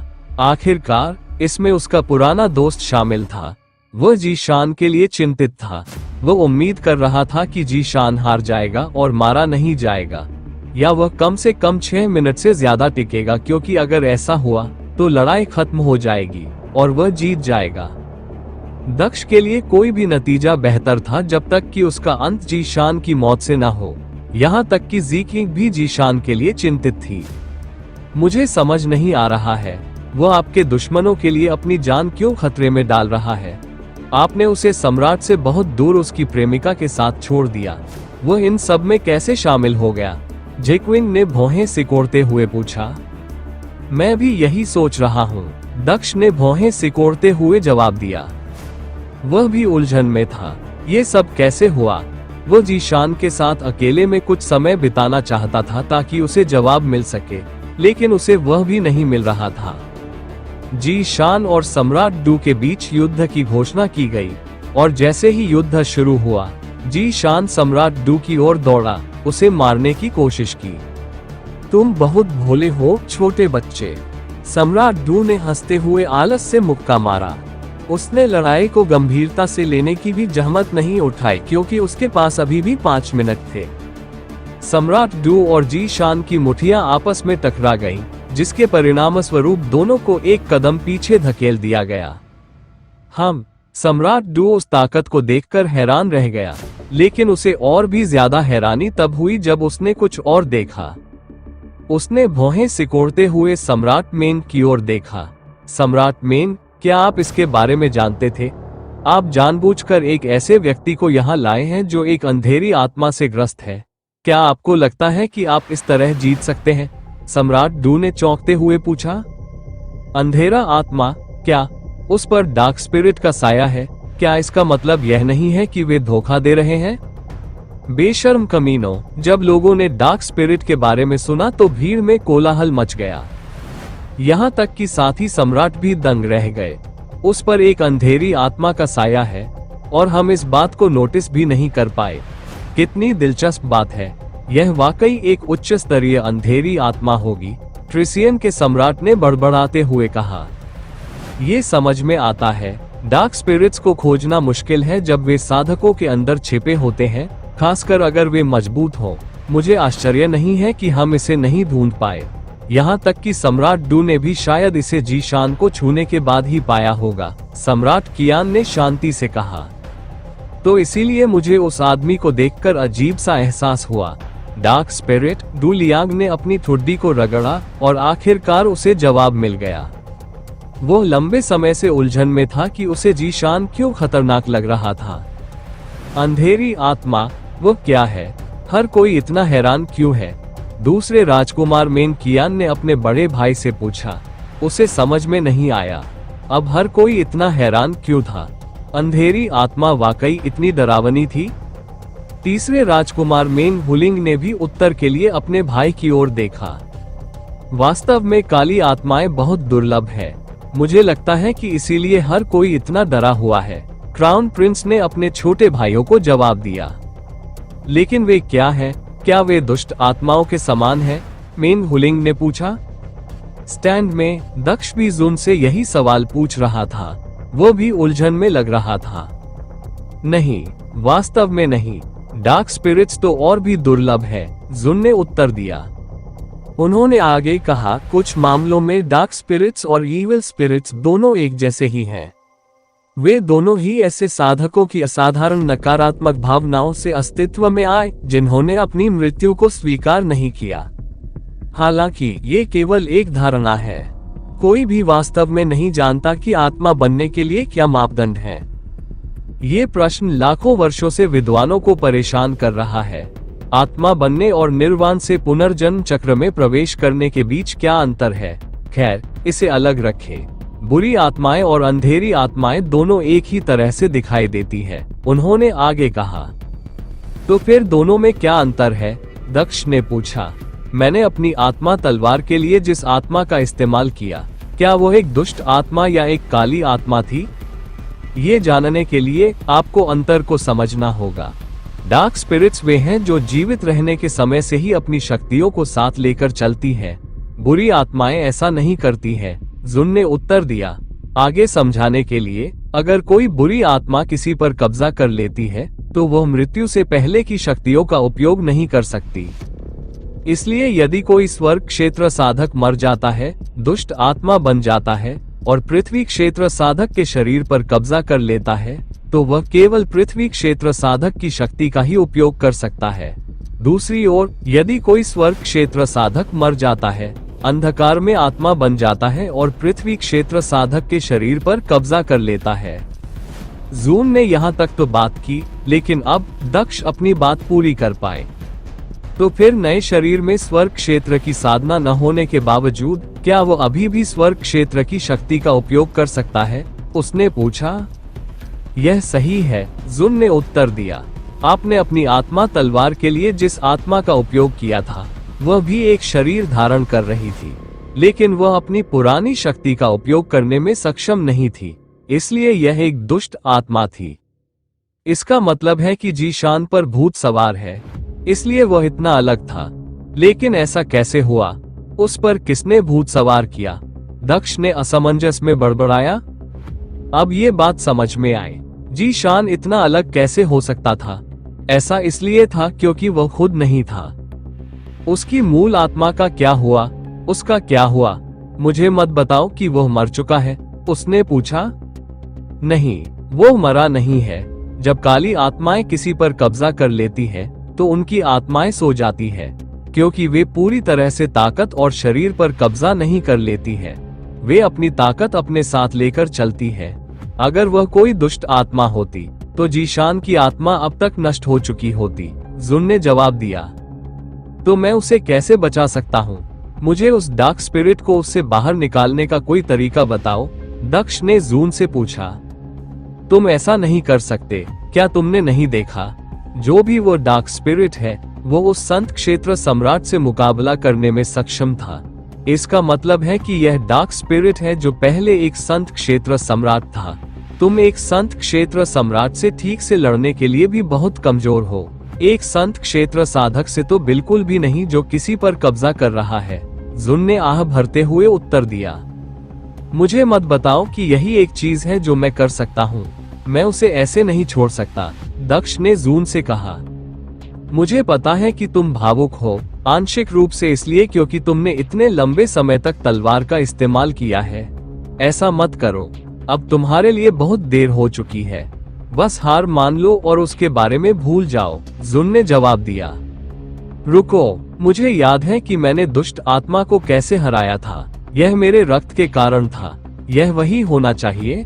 आखिरकार इसमें उसका पुराना दोस्त शामिल था। वह जी शान के लिए चिंतित था। वह उम्मीद कर रहा था कि जी शान हार जाएगा और मारा नहीं जाएगा, या वह कम से कम 6 मिनट से ज्यादा टिकेगा, क्योंकि अगर ऐसा हुआ तो लड़ाई खत्म हो जाएगी और वह जीत जाएगा। दक्ष के लिए कोई भी नतीजा बेहतर था जब तक कि उसका अंत जी शान की मौत से न हो। यहाँ तक कि जी किंग भी जी शान के लिए चिंतित थी। मुझे समझ नहीं आ रहा है, वह आपके दुश्मनों के लिए अपनी जान क्यों खतरे में डाल रहा है? आपने उसे सम्राट से बहुत दूर उसकी प्रेमिका के साथ छोड़ दिया। वह इन सब में कैसे शामिल हो गया? जेक्विन ने भौहें सिकोड़ते हुए पूछा। मैं भी यही सोच रहा हूँ, दक्ष ने भौहें सिकोड़ते हुए जवाब दिया। वह भी उलझन में था। ये सब कैसे हुआ? वह जी शान के साथ अकेले में कुछ समय बिताना चाहता था ताकि उसे जवाब मिल सके, लेकिन उसे वह भी नहीं मिल रहा था। जी शान और सम्राट डू के बीच युद्ध की घोषणा की गई, और जैसे ही युद्ध शुरू हुआ, जी शान सम्राट डू की ओर दौड़ा, उसे मारने की कोशिश की। तुम बहुत भोले हो छोटे बच्चे, सम्राट डू ने हंसते हुए आलस से मुक्का मारा। उसने लड़ाई को गंभीरता से लेने की भी जहमत नहीं उठाई, क्योंकि उसके पास अभी भी 5 मिनट थे। सम्राट डू और जी शान की मुठियां आपस में टकरा गईं, जिसके परिणाम स्वरूप दोनों को एक कदम पीछे धकेल दिया गया। सम्राट डू उस ताकत को देखकर हैरान रह गया, लेकिन उसे और भी ज्यादा हैरानी तब हुई जब उसने कुछ और देखा। उसने भौहें सिकोड़ते हुए सम्राट मेन की ओर देखा। सम्राट मेन, क्या आप इसके बारे में जानते थे? आप जानबूझकर एक ऐसे व्यक्ति को यहाँ लाए हैं जो एक अंधेरी आत्मा से ग्रस्त है। क्या आपको लगता है कि आप इस तरह जीत सकते हैं? सम्राट डू ने चौंकते हुए पूछा। अंधेरा आत्मा? क्या उस पर डार्क स्पिरिट का साया है? क्या इसका मतलब यह नहीं है कि वे धोखा दे रहे हैं? बेशर्म कमीनों, जब लोगों ने डार्क स्पिरिट के बारे में सुना तो भीड़ में कोलाहल मच गया। यहाँ तक कि साथ ही सम्राट भी दंग रह गए। उस पर एक अंधेरी आत्मा का साया है और हम इस बात को नोटिस भी नहीं कर पाए। कितनी दिलचस्प बात है। यह वाकई एक उच्च स्तरीय अंधेरी आत्मा होगी, ट्रिसियन के सम्राट ने बड़बड़ाते हुए कहा। ये समझ में आता है। डार्क स्पिरिट्स को खोजना मुश्किल है जब वे साधकों के अंदर छिपे होते हैं, खासकर अगर वे मजबूत हों। मुझे आश्चर्य नहीं है कि हम इसे नहीं ढूंढ पाए। यहाँ तक कि सम्राट डू ने भी शायद इसे जी शान को छूने के बाद ही पाया होगा, सम्राट कियान ने शांति से कहा। तो इसीलिए मुझे उस आदमी को देखकर अजीब सा एहसास हुआ। Dark spirit? डू लियांग ने अपनी ठुड्डी को रगड़ा और आखिरकार उसे जवाब मिल गया। वो लंबे समय से उलझन में था कि उसे जी शान क्यों खतरनाक लग रहा था। अंधेरी आत्मा, वो क्या है? हर कोई इतना हैरान क्यों है? दूसरे राजकुमार मेन कियान ने अपने बड़े भाई से पूछा। उसे समझ में नहीं आया। अब हर कोई इतना हैरान क्यों था? अंधेरी आत्मा वाकई इतनी डरावनी थी? तीसरे राजकुमार मेन हुलिंग ने भी उत्तर के लिए अपने भाई की ओर देखा। वास्तव में काली आत्माएं बहुत दुर्लभ है। मुझे लगता है कि इसीलिए हर कोई इतना डरा हुआ है, क्राउन प्रिंस ने अपने छोटे भाइयों को जवाब दिया। लेकिन वे क्या हैं? क्या वे दुष्ट आत्माओं के समान हैं? मेन हुलिंग ने पूछा। स्टैंड में दक्ष भी जुन से यही सवाल पूछ रहा था। वो भी उलझन में लग रहा था। नहीं, वास्तव में नहीं। डार्क स्पिरिट्स तो और भी दुर्लभ है, जुन ने उत्तर दिया। उन्होंने आगे कहा, कुछ मामलों में डार्क स्पिरिट्स और ईविल स्पिरिट्स दोनों एक जैसे ही हैं। वे दोनों ही ऐसे साधकों की असाधारण नकारात्मक भावनाओं से अस्तित्व में आए जिन्होंने अपनी मृत्यु को स्वीकार नहीं किया। हालांकि ये केवल एक धारणा है। कोई भी वास्तव में नहीं जानता कि आत्मा बनने के लिए क्या मापदंड है। ये प्रश्न लाखों वर्षों से विद्वानों को परेशान कर रहा है। आत्मा बनने और निर्वाण से पुनर्जन्म चक्र में प्रवेश करने के बीच क्या अंतर है? खैर, इसे अलग रखें। बुरी आत्माएं और अंधेरी आत्माएं दोनों एक ही तरह से दिखाई देती है। उन्होंने आगे कहा, तो फिर दोनों में क्या अंतर है? दक्ष ने पूछा। मैंने अपनी आत्मा तलवार के लिए जिस आत्मा का इस्तेमाल किया, क्या वो एक दुष्ट आत्मा या एक काली आत्मा थी? ये जानने के लिए आपको अंतर को समझना होगा। डार्क स्पिरिट्स वे हैं जो जीवित रहने के समय से ही अपनी शक्तियों को साथ लेकर चलती है। बुरी आत्माएं ऐसा नहीं करती हैं, जुन ने उत्तर दिया। आगे समझाने के लिए, अगर कोई बुरी आत्मा किसी पर कब्जा कर लेती है तो वह मृत्यु से पहले की शक्तियों का उपयोग नहीं कर सकती। इसलिए यदि कोई स्वर्ग क्षेत्र साधक मर जाता है, दुष्ट आत्मा बन जाता है और पृथ्वी क्षेत्र साधक के शरीर पर कब्जा कर लेता है, तो वह केवल पृथ्वी क्षेत्र साधक की शक्ति का ही उपयोग कर सकता है। दूसरी ओर, यदि कोई स्वर्ग क्षेत्र साधक मर जाता है, अंधकार में आत्मा बन जाता है और पृथ्वी क्षेत्र साधक के शरीर पर कब्जा कर लेता है। जून ने यहाँ तक तो बात की, लेकिन अब दक्ष अपनी बात पूरी कर पाए। तो फिर नए शरीर में स्वर्ग क्षेत्र की साधना न होने के बावजूद क्या वो अभी भी स्वर्ग क्षेत्र की शक्ति का उपयोग कर सकता है? उसने पूछा। यह सही है, जुन ने उत्तर दिया। आपने अपनी आत्मा तलवार के लिए जिस आत्मा का उपयोग किया था, वह भी एक शरीर धारण कर रही थी, लेकिन वह अपनी पुरानी शक्ति का उपयोग करने में सक्षम नहीं थी, इसलिए यह एक दुष्ट आत्मा थी। इसका मतलब है कि जीशान पर भूत सवार है, इसलिए वह इतना अलग था। लेकिन ऐसा कैसे हुआ? उस पर किसने भूत सवार किया? दक्ष ने असमंजस में बड़बड़ाया। अब ये बात समझ में आई। जीशान इतना अलग कैसे हो सकता था? ऐसा इसलिए था क्योंकि वह खुद नहीं था। उसकी मूल आत्मा का क्या हुआ? उसका क्या हुआ? मुझे मत बताओ कि वह मर चुका है, उसने पूछा। नहीं, वो मरा नहीं है। जब काली आत्माएं किसी पर कब्जा कर लेती है तो उनकी आत्माएं सो जाती है, क्योंकि वे पूरी तरह से ताकत और शरीर पर कब्जा नहीं कर लेती है। वे अपनी ताकत अपने साथ लेकर चलती है। अगर वह कोई दुष्ट आत्मा होती तो जीशान की आत्मा अब तक नष्ट हो चुकी होती, जुन ने जवाब दिया। तो मैं उसे कैसे बचा सकता हूँ? मुझे उस डार्क स्पिरिट को उससे बाहर निकालने का कोई तरीका बताओ, दक्ष ने जून से पूछा। तुम ऐसा नहीं कर सकते। क्या तुमने नहीं देखा? जो भी वो डार्क स्पिरिट है, वो उस संत क्षेत्र सम्राट से मुकाबला करने में सक्षम था। इसका मतलब है कि यह डार्क स्पिरिट है जो पहले एक संत क्षेत्र सम्राट था। तुम एक संत क्षेत्र सम्राट से ठीक से लड़ने के लिए भी बहुत कमजोर हो। एक संत क्षेत्र साधक से तो बिल्कुल भी नहीं जो किसी पर कब्जा कर रहा है, जुन ने आह भरते हुए उत्तर दिया। मुझे मत बताओ कि यही एक चीज है जो मैं कर सकता हूँ। मैं उसे ऐसे नहीं छोड़ सकता, दक्ष ने जून से कहा। मुझे पता है कि तुम भावुक हो, आंशिक रूप से इसलिए क्योंकि तुमने इतने लंबे समय तक तलवार का इस्तेमाल किया है। ऐसा मत करो, अब तुम्हारे लिए बहुत देर हो चुकी है। बस हार मान लो और उसके बारे में भूल जाओ, जुन ने जवाब दिया। रुको, मुझे याद है कि मैंने दुष्ट आत्मा को कैसे हराया था। यह मेरे रक्त के कारण था। यह वही होना चाहिए।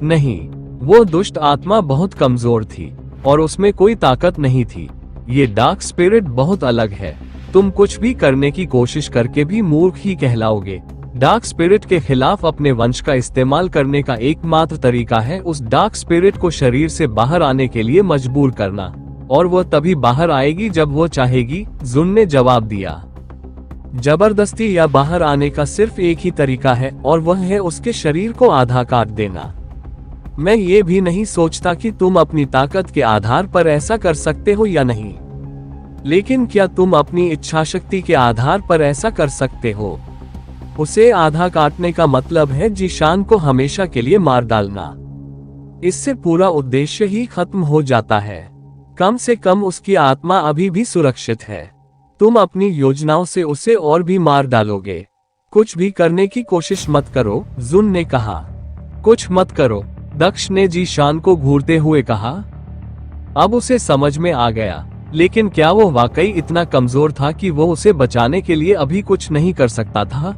नहीं, वो दुष्ट आत्मा बहुत कमजोर थी और उसमें कोई ताकत नहीं थी। ये डार्क स्पिरिट बहुत अलग है। तुम कुछ भी करने की कोशिश करके भी मूर्ख ही कहलाओगे। डार्क स्पिरिट के खिलाफ अपने वंश का इस्तेमाल करने का एकमात्र तरीका है उस डार्क स्पिरिट को शरीर से बाहर आने के लिए मजबूर करना, और वह तभी बाहर आएगी जब वो चाहेगी, जुन ने जवाब दिया। जबरदस्ती या बाहर आने का सिर्फ एक ही तरीका है और वह है उसके शरीर को आधा काट देना। मैं ये भी नहीं सोचता कि तुम अपनी ताकत के आधार पर ऐसा कर सकते हो या नहीं, लेकिन क्या तुम अपनी इच्छा शक्ति के आधार पर ऐसा कर सकते हो? उसे आधा काटने का मतलब है जीशान को हमेशा के लिए मार डालना। इससे पूरा उद्देश्य ही खत्म हो जाता है। कम से कम उसकी आत्मा अभी भी सुरक्षित है। तुम अपनी योजनाओं से उसे और भी मार डालोगे। कुछ भी करने की कोशिश मत करो, जुन ने कहा। कुछ मत करो, दक्ष ने जीशान को घूरते हुए कहा। अब उसे समझ में आ गया, लेकिन क्या वो वाकई इतना कमजोर था कि वो उसे बचाने के लिए अभी कुछ नहीं कर सकता था?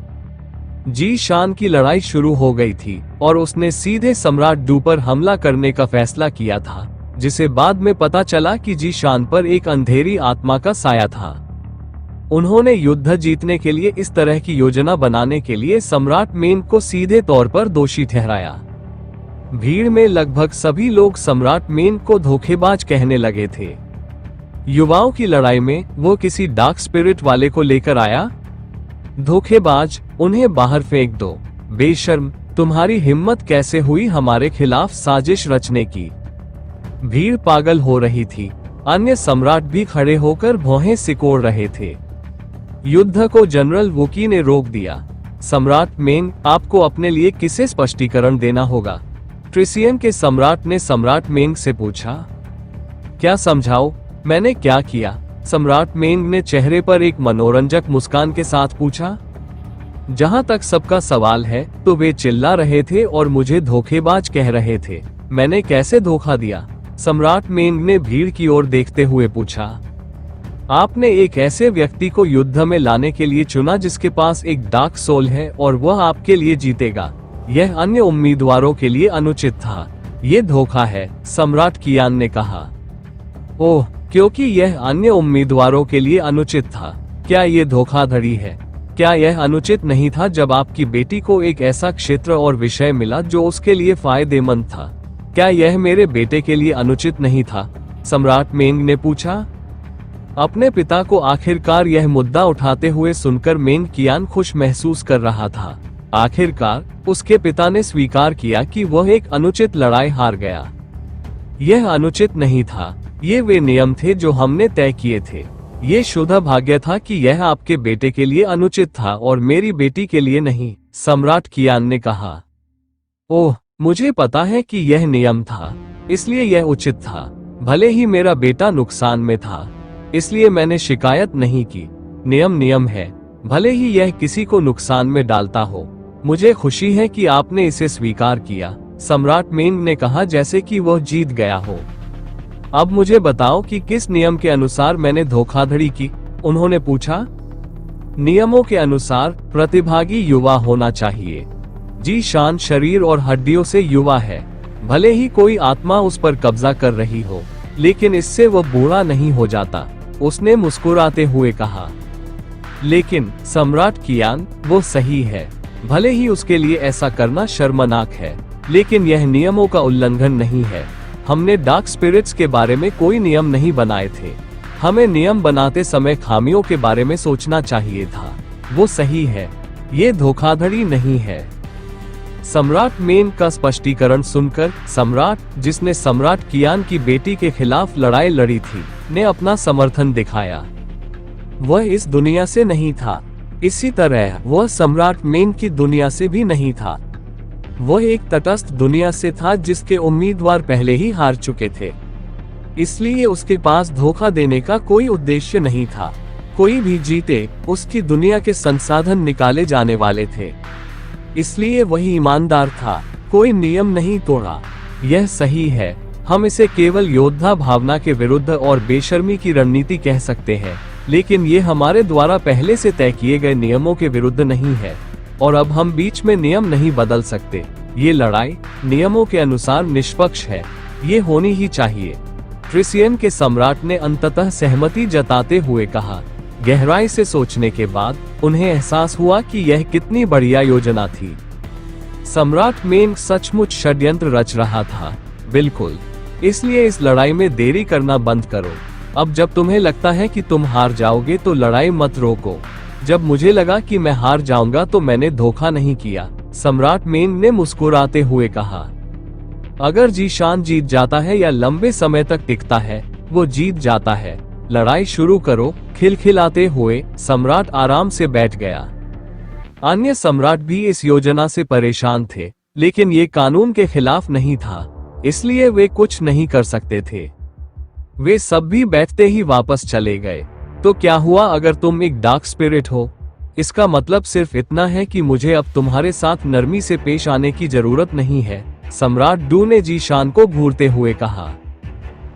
जीशान की लड़ाई शुरू हो गई थी और उसने सीधे सम्राट डू पर हमला करने का फैसला किया था, जिसे बाद में पता चला कि जीशान पर एक अंधेरी आत्मा का साया था। उन्होंने युद्ध जीतने के लिए इस तरह की योजना बनाने के लिए सम्राट मेंग को सीधे तौर पर दोषी ठहराया। भीड़ में लगभग सभी लोग सम्राट मेंग को धोखेबाज कहने लगे थे। युवाओं की लड़ाई में वो किसी डार्क स्पिरिट वाले को लेकर आया। धोखेबाज, उन्हें बाहर फेंक दो। बेशर्म, तुम्हारी हिम्मत कैसे हुई हमारे खिलाफ साजिश रचने की? भीड़ पागल हो रही थी। अन्य सम्राट भी खड़े होकर भौहें सिकोड़ रहे थे। युद्ध को जनरल वुकी ने रोक दिया। सम्राट मेंग, आपको अपने लिए किसे स्पष्टीकरण देना होगा? ट्रिसियन के सम्राट ने सम्राट मेंग से पूछा। क्या समझाओ, मैंने क्या किया? सम्राट मेंग ने चेहरे पर एक मनोरंजक मुस्कान के साथ पूछा। जहां तक सबका सवाल है, तो वे चिल्ला रहे थे और मुझे धोखेबाज कह रहे थे। मैंने कैसे धोखा दिया? सम्राट मेंग ने भीड़ की ओर देखते हुए पूछा। आपने एक ऐसे व्यक्ति को युद्ध में लाने के लिए चुना जिसके पास एक डार्क सोल है और वह आपके लिए जीतेगा। यह अन्य उम्मीदवारों के लिए अनुचित था। ये धोखा है, सम्राट कियान ने कहा। ओह, क्योंकि यह अन्य उम्मीदवारों के लिए अनुचित था, क्या यह धोखाधड़ी है? क्या यह अनुचित नहीं था जब आपकी बेटी को एक ऐसा क्षेत्र और विषय मिला जो उसके लिए फायदेमंद था? क्या यह मेरे बेटे के लिए अनुचित नहीं था? सम्राट मेंग ने पूछा। अपने पिता को आखिरकार यह मुद्दा उठाते हुए सुनकर मेंग कियान खुश महसूस कर रहा था। आखिरकार उसके पिता ने स्वीकार किया कि वह एक अनुचित लड़ाई हार गया। यह अनुचित नहीं था, ये वे नियम थे जो हमने तय किए थे। ये शुद्ध भाग्य था कि यह आपके बेटे के लिए अनुचित था और मेरी बेटी के लिए नहीं, सम्राट कियान ने कहा। ओह, मुझे पता है कि यह नियम था, इसलिए यह उचित था। भले ही मेरा बेटा नुकसान में था, इसलिए मैंने शिकायत नहीं की। नियम नियम है, भले ही यह किसी को नुकसान में डालता हो। मुझे खुशी है कि आपने इसे स्वीकार किया, सम्राट मेंग ने कहा, जैसे कि वह जीत गया हो। अब मुझे बताओ कि किस नियम के अनुसार मैंने धोखाधड़ी की? उन्होंने पूछा। नियमों के अनुसार प्रतिभागी युवा होना चाहिए। जीशान शरीर और हड्डियों से युवा है। भले ही कोई आत्मा उस पर कब्जा कर रही हो, लेकिन इससे वह बूढ़ा नहीं हो जाता, उसने मुस्कुराते हुए कहा। लेकिन सम्राट कियान, वो सही है। भले ही उसके लिए ऐसा करना शर्मनाक है, लेकिन यह नियमों का उल्लंघन नहीं है। हमने डार्क स्पिरिट्स के बारे में कोई नियम नहीं बनाए थे। हमें नियम बनाते समय खामियों के बारे में सोचना चाहिए था। वो सही है, ये धोखाधड़ी नहीं है। सम्राट मेंग का स्पष्टीकरण सुनकर सम्राट, जिसने सम्राट कियान की बेटी के खिलाफ लड़ाई लड़ी थी, ने अपना समर्थन दिखाया। वह इस दुनिया से नहीं था, इसी तरह वह सम्राट मेंग की दुनिया से भी नहीं था। वह एक तटस्थ दुनिया से था जिसके उम्मीदवार पहले ही हार चुके थे, इसलिए उसके पास धोखा देने का कोई उद्देश्य नहीं था। कोई भी जीते, उसकी दुनिया के संसाधन निकाले जाने वाले थे, इसलिए वही ईमानदार था। कोई नियम नहीं तोड़ा। यह सही है। हम इसे केवल योद्धा भावना के विरुद्ध और बेशर्मी की रणनीति कह सकते हैं, लेकिन ये हमारे द्वारा पहले से तय किए गए नियमों के विरुद्ध नहीं है, और अब हम बीच में नियम नहीं बदल सकते। ये लड़ाई नियमों के अनुसार निष्पक्ष है, ये होनी ही चाहिए। ट्रिसियन के सम्राट ने अंततः सहमति जताते हुए कहा। गहराई से सोचने के बाद उन्हें एहसास हुआ कि यह कितनी बढ़िया योजना थी। सम्राट मेंग सचमुच षड्यंत्र रच रहा था। बिल्कुल, इसलिए इस लड़ाई में देरी करना बंद करो। अब जब तुम्हें लगता है कि तुम हार जाओगे तो लड़ाई मत रोको। जब मुझे लगा कि मैं हार जाऊंगा तो मैंने धोखा नहीं किया, सम्राट मेंग ने मुस्कुराते हुए कहा। अगर जीशान जीत जाता है या लंबे समय तक टिकता है, वो जीत जाता है। लड़ाई शुरू करो। खिलखिलाते हुए सम्राट आराम से बैठ गया। अन्य सम्राट भी इस योजना से परेशान थे, लेकिन ये कानून के खिलाफ नहीं था, इसलिए वे कुछ नहीं कर सकते थे। वे सब भी बैठते ही वापस चले गए। तो क्या हुआ अगर तुम एक डार्क स्पिरिट हो? इसका मतलब सिर्फ इतना है कि मुझे अब तुम्हारे साथ नरमी से पेश आने की जरूरत नहीं है, सम्राट डू ने जीशान को घूरते हुए कहा।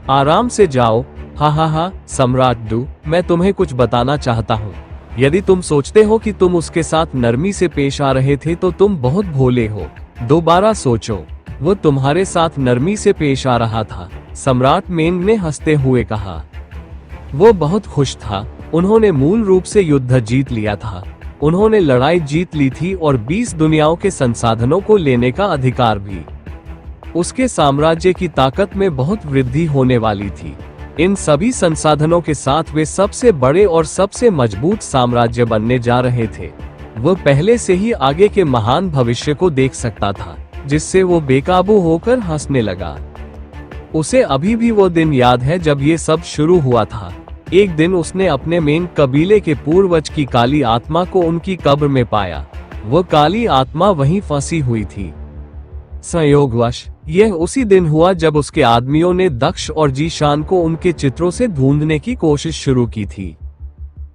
आराम से जाओ। हा, सम्राट डू, मैं तुम्हें कुछ बताना चाहता हूँ। यदि तुम सोचते हो कि तुम उसके साथ नरमी से पेश आ रहे थे तो तुम बहुत भोले हो। दोबारा सोचो, वो तुम्हारे साथ नरमी से पेश आ रहा था, सम्राट मेंग ने हंसते हुए कहा। वो बहुत खुश था। उन्होंने मूल रूप से युद्ध जीत लिया था। उन्होंने लड़ाई जीत ली थी और 20 दुनियाओं के संसाधनों को लेने का अधिकार भी। उसके साम्राज्य की ताकत में बहुत वृद्धि होने वाली थी। इन सभी संसाधनों के साथ वे सबसे बड़े और सबसे मजबूत साम्राज्य बनने जा रहे थे। वो पहले से ही आगे के महान भविष्य को देख सकता था, जिससे वो बेकाबू होकर हंसने लगा। उसे अभी भी वो दिन याद है जब ये सब शुरू हुआ था। एक दिन उसने अपने मेन कबीले के पूर्वज की काली आत्मा को उनकी कब्र में पाया। वो काली आत्मा वहीं फंसी हुई थी। संयोगवश यह उसी दिन हुआ जब उसके आदमियों ने दक्ष और जीशान को उनके चित्रों से ढूंढने की कोशिश शुरू की थी।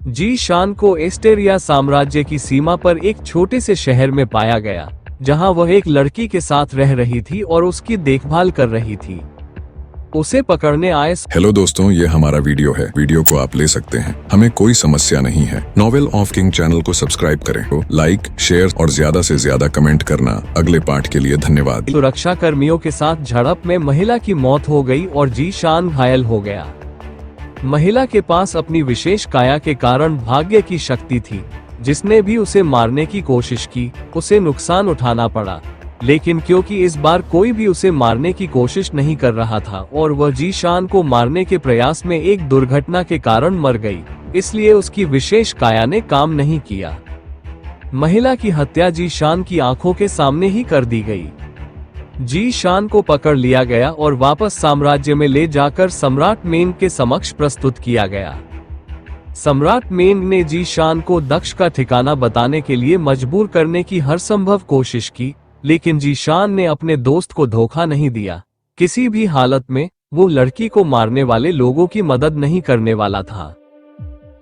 जीशान को एस्टेरिया साम्राज्य की सीमा पर एक छोटे से शहर में पाया गया, जहां वह एक लड़की के साथ रह रही थी और उसकी देखभाल कर रही थी। उसे पकड़ने आए। हेलो दोस्तों, ये हमारा वीडियो है। वीडियो को आप ले सकते हैं, हमें कोई समस्या नहीं है। नॉवेल ऑफ किंग चैनल को सब्सक्राइब करें, लाइक, शेयर और ज्यादा से ज्यादा कमेंट करना। अगले पार्ट के लिए धन्यवाद। सुरक्षा कर्मियों के साथ झड़प में महिला की मौत हो गई और जीशान घायल हो गया। महिला के पास अपनी विशेष काया के कारण भाग्य की शक्ति थी। जिसने भी उसे मारने की कोशिश की, उसे नुकसान उठाना पड़ा। लेकिन क्योंकि इस बार कोई भी उसे मारने की कोशिश नहीं कर रहा था और वह जीशान को मारने के प्रयास में एक दुर्घटना के कारण मर गई, इसलिए उसकी विशेष काया ने काम नहीं किया। महिला की हत्या जीशान की आंखों के सामने ही कर दी गई। जीशान को पकड़ लिया गया और वापस साम्राज्य में ले जाकर सम्राट मेंग के समक्ष प्रस्तुत किया गया। सम्राट मेंग ने जीशान को दक्ष का ठिकाना बताने के लिए मजबूर करने की हर संभव कोशिश की, लेकिन जीशान ने अपने दोस्त को धोखा नहीं दिया। किसी भी हालत में वो लड़की को मारने वाले लोगों की मदद नहीं करने वाला था।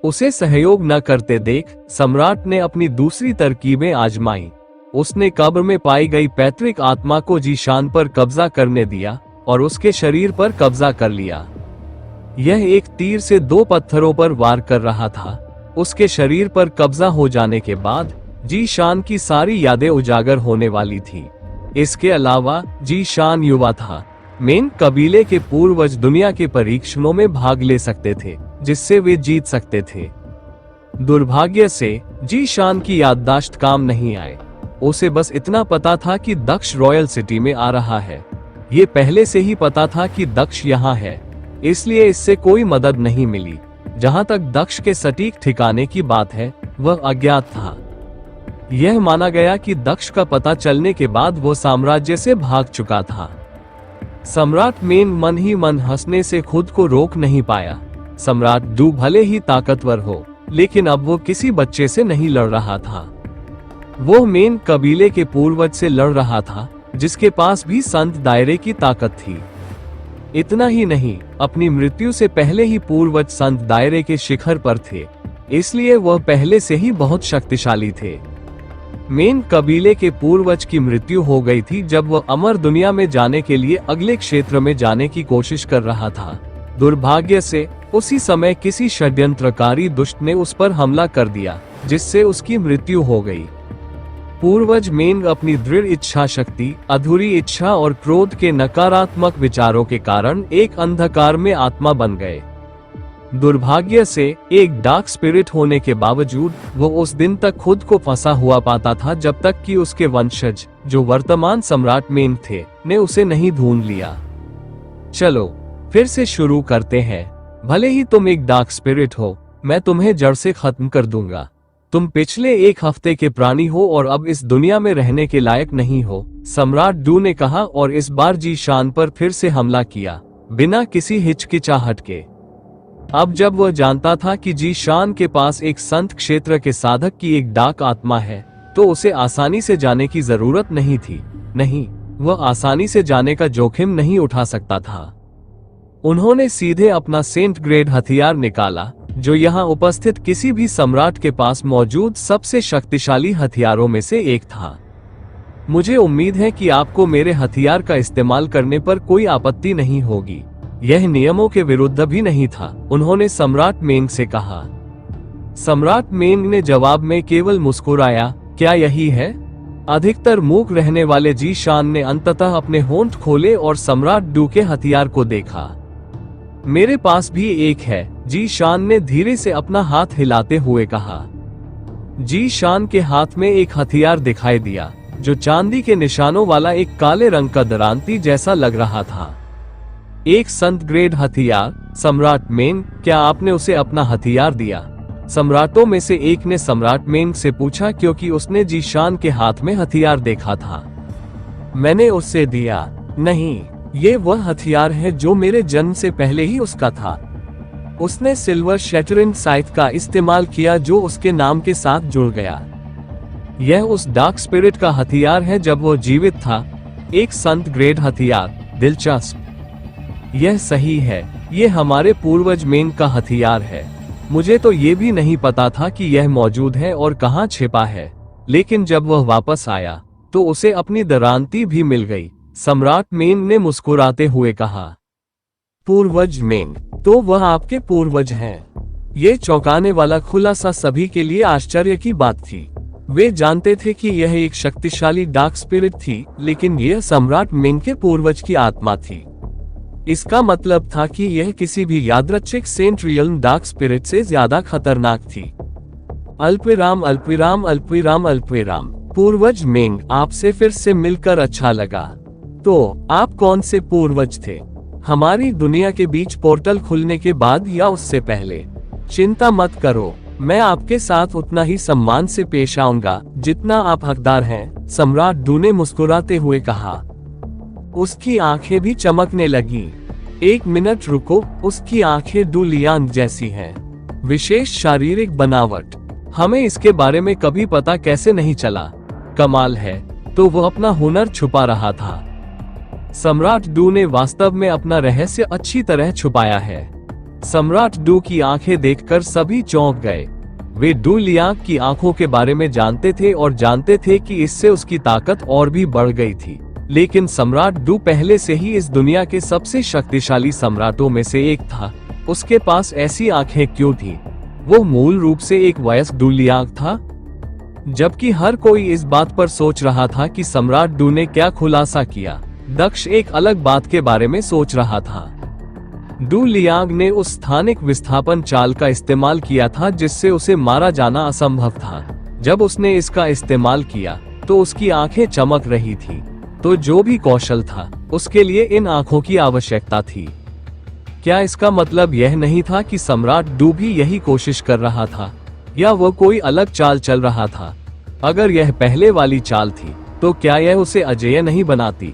उसे सहयोग न करते देख सम्राट ने अपनी दूसरी तरकीबें आजमाई। उसने कब्र में पाई गई पैतृक आत्मा को जीशान पर कब्जा करने दिया और उसके शरीर पर कब्जा कर लिया। यह एक तीर से 2 पत्थरों पर वार कर रहा था। उसके शरीर पर कब्जा हो जाने के बाद जीशान की सारी यादें उजागर होने वाली थी। इसके अलावा जीशान युवा था। मेन कबीले के पूर्वज दुनिया के परीक्षणों में भाग ले सकते थे, जिससे वे जीत सकते थे। दुर्भाग्य से जीशान की याददाश्त काम नहीं आए। उसे बस इतना पता था कि दक्ष रॉयल सिटी में आ रहा है। ये पहले से ही पता था कि दक्ष यहाँ है, इसलिए इससे कोई मदद नहीं मिली। जहाँ तक दक्ष के सटीक ठिकाने की बात है, वह अज्ञात था। यह माना गया कि दक्ष का पता चलने के बाद वो साम्राज्य से भाग चुका था। सम्राट मेंग मन ही मन हंसने से खुद को रोक नहीं पाया। सम्राट डू भले ही ताकतवर हो, लेकिन अब वो किसी बच्चे से नहीं लड़ रहा था। वो मेंग कबीले के पूर्वज से लड़ रहा था, जिसके पास भी संत दायरे की ताकत थी। इतना ही नहीं, अपनी मृत्यु से पहले ही पूर्वज संत दायरे के शिखर पर थे, इसलिए वह पहले से ही बहुत शक्तिशाली थे। मेन कबीले के पूर्वज की मृत्यु हो गई थी जब वह अमर दुनिया में जाने के लिए अगले क्षेत्र में जाने की कोशिश कर रहा था। दुर्भाग्य से उसी समय किसी षड्यंत्रकारी दुष्ट ने उस पर हमला कर दिया, जिससे उसकी मृत्यु हो गई। पूर्वज मेंग अपनी दृढ़ इच्छा शक्ति, अधूरी इच्छा और क्रोध के नकारात्मक विचारों के कारण एक अंधकार में आत्मा बन गए। दुर्भाग्य से एक डार्क स्पिरिट होने के बावजूद वो उस दिन तक खुद को फंसा हुआ पाता था जब तक कि उसके वंशज, जो वर्तमान सम्राट मेंग थे, ने उसे नहीं ढूंढ लिया। चलो फिर से शुरू करते हैं। भले ही तुम एक डार्क स्पिरिट हो, मैं तुम्हें जड़ से खत्म कर दूंगा। तुम पिछले 1 हफ्ते के प्राणी हो और अब इस दुनिया में रहने के लायक नहीं हो, सम्राट डू ने कहा और इस बार जीशान पर फिर से हमला किया, बिना किसी हिचकिचाहट के। अब जब वह जानता था कि जीशान के पास एक संत क्षेत्र के साधक की एक डार्क आत्मा है, तो उसे आसानी से जाने की जरूरत नहीं थी। नहीं, वह आसानी से जाने का जोखिम नहीं उठा सकता था। उन्होंने सीधे अपना सेंट ग्रेड हथियार निकाला जो यहाँ उपस्थित किसी भी सम्राट के पास मौजूद सबसे शक्तिशाली हथियारों में से एक था। मुझे उम्मीद है कि आपको मेरे हथियार का इस्तेमाल करने पर कोई आपत्ति नहीं होगी। यह नियमों के विरुद्ध भी नहीं था, उन्होंने सम्राट मेंग से कहा। सम्राट मेंग ने जवाब में केवल मुस्कुराया। क्या यही है? अधिकतर मूक रहने वाले जी शान ने अंततः अपने होंठ खोले और सम्राट डू के हथियार को देखा। मेरे पास भी एक है, जी शान ने धीरे से अपना हाथ हिलाते हुए कहा। जी शान के हाथ में एक हथियार दिखाई दिया, जो चांदी के निशानों वाला एक काले रंग का दरांती जैसा लग रहा था। एक संत ग्रेड हथियार। सम्राट मेंग, क्या आपने उसे अपना हथियार दिया? सम्राटों में से एक ने सम्राट मेंग से पूछा, क्योंकि उसने जी शान के हाथ में हथियार देखा था। मैंने उसे दिया नहीं, ये वह हथियार है जो मेरे जन्म से पहले ही उसका था। उसने सिल्वर शैटरिंग साइथ का इस्तेमाल किया जो उसके नाम के साथ जुड़ गया। यह उस डार्क स्पिरिट का हथियार है जब वो जीवित था। एक संत ग्रेड हथियार। दिलचस्प। यह सही है, ये हमारे पूर्वज मेंग का हथियार है। मुझे तो ये भी नहीं पता था कि यह मौजूद है और कहाँ छिपा है, लेकिन जब वह वापस आया तो उसे अपनी दरांती भी मिल गई। सम्राट मेंग ने मुस्कुराते हुए कहा। पूर्वज मेंग, तो वह आपके पूर्वज हैं। ये चौंकाने वाला खुलासा सभी के लिए आश्चर्य की बात थी। वे जानते थे कि यह एक शक्तिशाली डार्क स्पिरिट थी, लेकिन यह सम्राट मेंग के पूर्वज की आत्मा थी। इसका मतलब था कि यह किसी भी यादृच्छिक सेंट रियल्म डार्क स्पिरिट से ज्यादा खतरनाक थी। अल्पविराम अल्पविराम अल्पविराम अल्पविराम। पूर्वज मेंग, आपसे फिर से मिलकर अच्छा लगा। तो आप कौन से पूर्वज थे? हमारी दुनिया के बीच पोर्टल खुलने के बाद या उससे पहले? चिंता मत करो, मैं आपके साथ उतना ही सम्मान से पेश आऊंगा जितना आप हकदार हैं, सम्राट डू ने मुस्कुराते हुए कहा। उसकी आंखें भी चमकने लगीं। एक मिनट रुको, उसकी आंखें डू लियांग जैसी हैं। विशेष शारीरिक बनावट। हमें इसके बारे में कभी पता कैसे नहीं चला? कमाल है। तो वो अपना हुनर छुपा रहा था। सम्राट डू ने वास्तव में अपना रहस्य अच्छी तरह छुपाया है। सम्राट डू की आंखें देखकर सभी चौंक गए। वे डू लियांग की आंखों के बारे में जानते थे और जानते थे कि इससे उसकी ताकत और भी बढ़ गई थी। लेकिन सम्राट डू पहले से ही इस दुनिया के सबसे शक्तिशाली सम्राटों में से एक था। उसके पास ऐसी आंखें क्यों थीं? वो मूल रूप से एक वयस्क डू लियांग था। जबकि हर कोई इस बात पर सोच रहा था कि सम्राट डू ने क्या खुलासा किया, दक्ष एक अलग बात के बारे में सोच रहा था। डू लियांग ने उस स्थानिक विस्थापन चाल का इस्तेमाल किया था जिससे उसे मारा जाना असंभव था। जब उसने इसका इस्तेमाल किया तो उसकी आंखें चमक रही थी। तो जो भी कौशल था, उसके लिए इन आंखों की आवश्यकता थी। क्या इसका मतलब यह नहीं था कि सम्राट डू भी यही कोशिश कर रहा था, या वह कोई अलग चाल चल रहा था? अगर यह पहले वाली चाल थी, तो क्या यह उसे अजेय नहीं बनाती?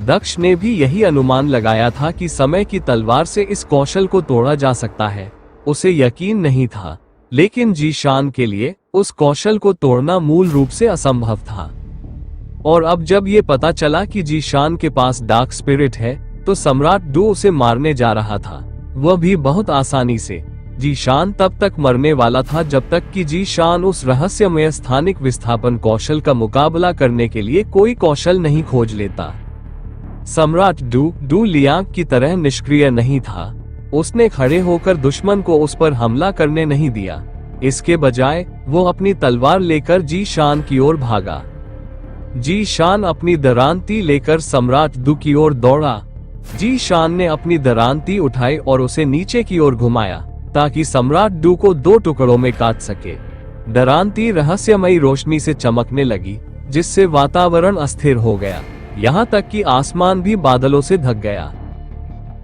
दक्ष ने भी यही अनुमान लगाया था कि समय की तलवार से इस कौशल को तोड़ा जा सकता है। उसे यकीन नहीं था, लेकिन जी शान के लिए उस कौशल को तोड़ना मूल रूप से असंभव था। और अब जब ये पता चला कि जी शान के पास डार्क स्पिरिट है, तो सम्राट डू उसे मारने जा रहा था, वह भी बहुत आसानी से। जी शान तब तक मरने वाला था जब तक कि जी शान उस रहस्यमय स्थानिक विस्थापन कौशल का मुकाबला करने के लिए कोई कौशल नहीं खोज लेता। सम्राट डू लियांग की तरह निष्क्रिय नहीं था। उसने खड़े होकर दुश्मन को उस पर हमला करने नहीं दिया। इसके बजाय वो अपनी तलवार लेकर जी शान की ओर भागा। जी शान अपनी दरांती लेकर सम्राट डू की ओर दौड़ा। जी शान ने अपनी दरांती उठाई और उसे नीचे की ओर घुमाया ताकि सम्राट डू को दो टुकड़ों में काट सके। दरांती रहस्यमयी रोशनी से चमकने लगी, जिससे वातावरण अस्थिर हो गया, यहाँ तक कि आसमान भी बादलों से ढक गया।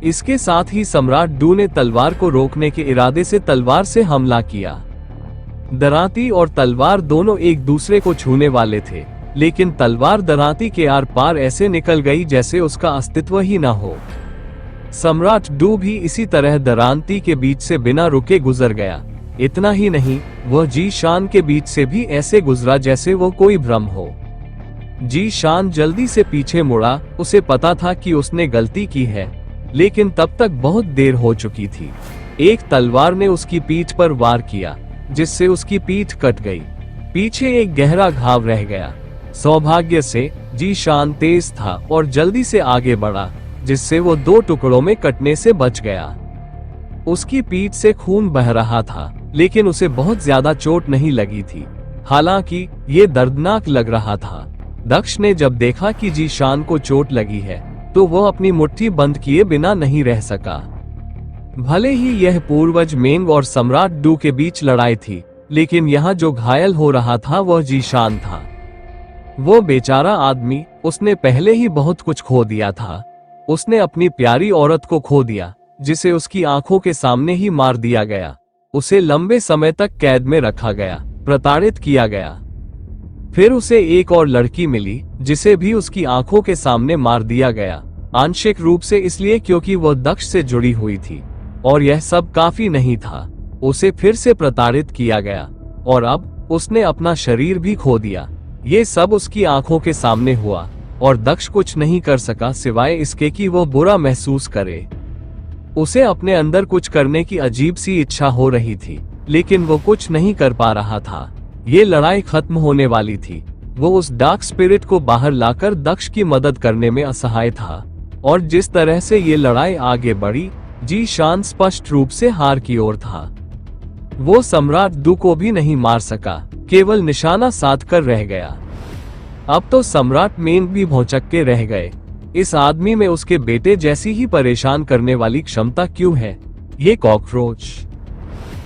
इसके साथ ही सम्राट डू ने तलवार को रोकने के इरादे से तलवार से हमला किया। दरांती और तलवार दोनों एक दूसरे को छूने वाले थे, लेकिन तलवार दरांती के आर पार ऐसे निकल गई जैसे उसका अस्तित्व ही न हो। सम्राट डू भी इसी तरह दरांती के बीच से बिना रुके गुजर गया। इतना ही नहीं, वह जी शान के बीच से भी ऐसे गुजरा जैसे वो कोई भ्रम हो। जी शान जल्दी से पीछे मुड़ा। उसे पता था कि उसने गलती की है, लेकिन तब तक बहुत देर हो चुकी थी। एक तलवार ने उसकी पीठ पर वार किया, जिससे उसकी पीठ कट गई। पीछे एक गहरा घाव रह गया। सौभाग्य से जीशान तेज था और जल्दी से आगे बढ़ा, जिससे वो 2 टुकड़ों में कटने से बच गया। उसकी पीठ से खून बह रहा था, लेकिन उसे बहुत ज्यादा चोट नहीं लगी थी। हालांकि ये दर्दनाक लग रहा था। दक्ष ने जब देखा कि जीशान को चोट लगी है, तो वो अपनी मुट्ठी बंद किए बिना नहीं रह सका। भले ही यह पूर्वज मेंग और सम्राट डू के बीच लड़ाई थी, लेकिन यहाँ जो घायल हो रहा था वह जीशान था। वो बेचारा आदमी, उसने पहले ही बहुत कुछ खो दिया था। उसने अपनी प्यारी औरत को खो दिया, जिसे उसकी आंखों के सामने ही मार दिया गया। उसे लंबे समय तक कैद में रखा गया, प्रताड़ित किया गया। फिर उसे एक और लड़की मिली, जिसे भी उसकी आंखों के सामने मार दिया गया, आंशिक रूप से इसलिए क्योंकि वह दक्ष से जुड़ी हुई थी। और यह सब काफी नहीं था, उसे फिर से प्रताड़ित किया गया और अब उसने अपना शरीर भी खो दिया। ये सब उसकी आंखों के सामने हुआ और दक्ष कुछ नहीं कर सका सिवाय इसके कि वह बुरा महसूस करे। उसे अपने अंदर कुछ करने की अजीब सी इच्छा हो रही थी, लेकिन वो कुछ नहीं कर पा रहा था। ये लड़ाई खत्म होने वाली थी। वो उस डार्क स्पिरिट को बाहर लाकर दक्ष की मदद करने में असहाय था। और जिस तरह से ये लड़ाई आगे बढ़ी, जीशान स्पष्ट रूप से हार की ओर था। वो सम्राट डू को भी नहीं मार सका, केवल निशाना साध कर रह गया। अब तो सम्राट मेंग भी भौचक्के रह गए। इस आदमी में उसके बेटे जैसी ही परेशान करने वाली क्षमता क्यों है? ये कॉकरोच।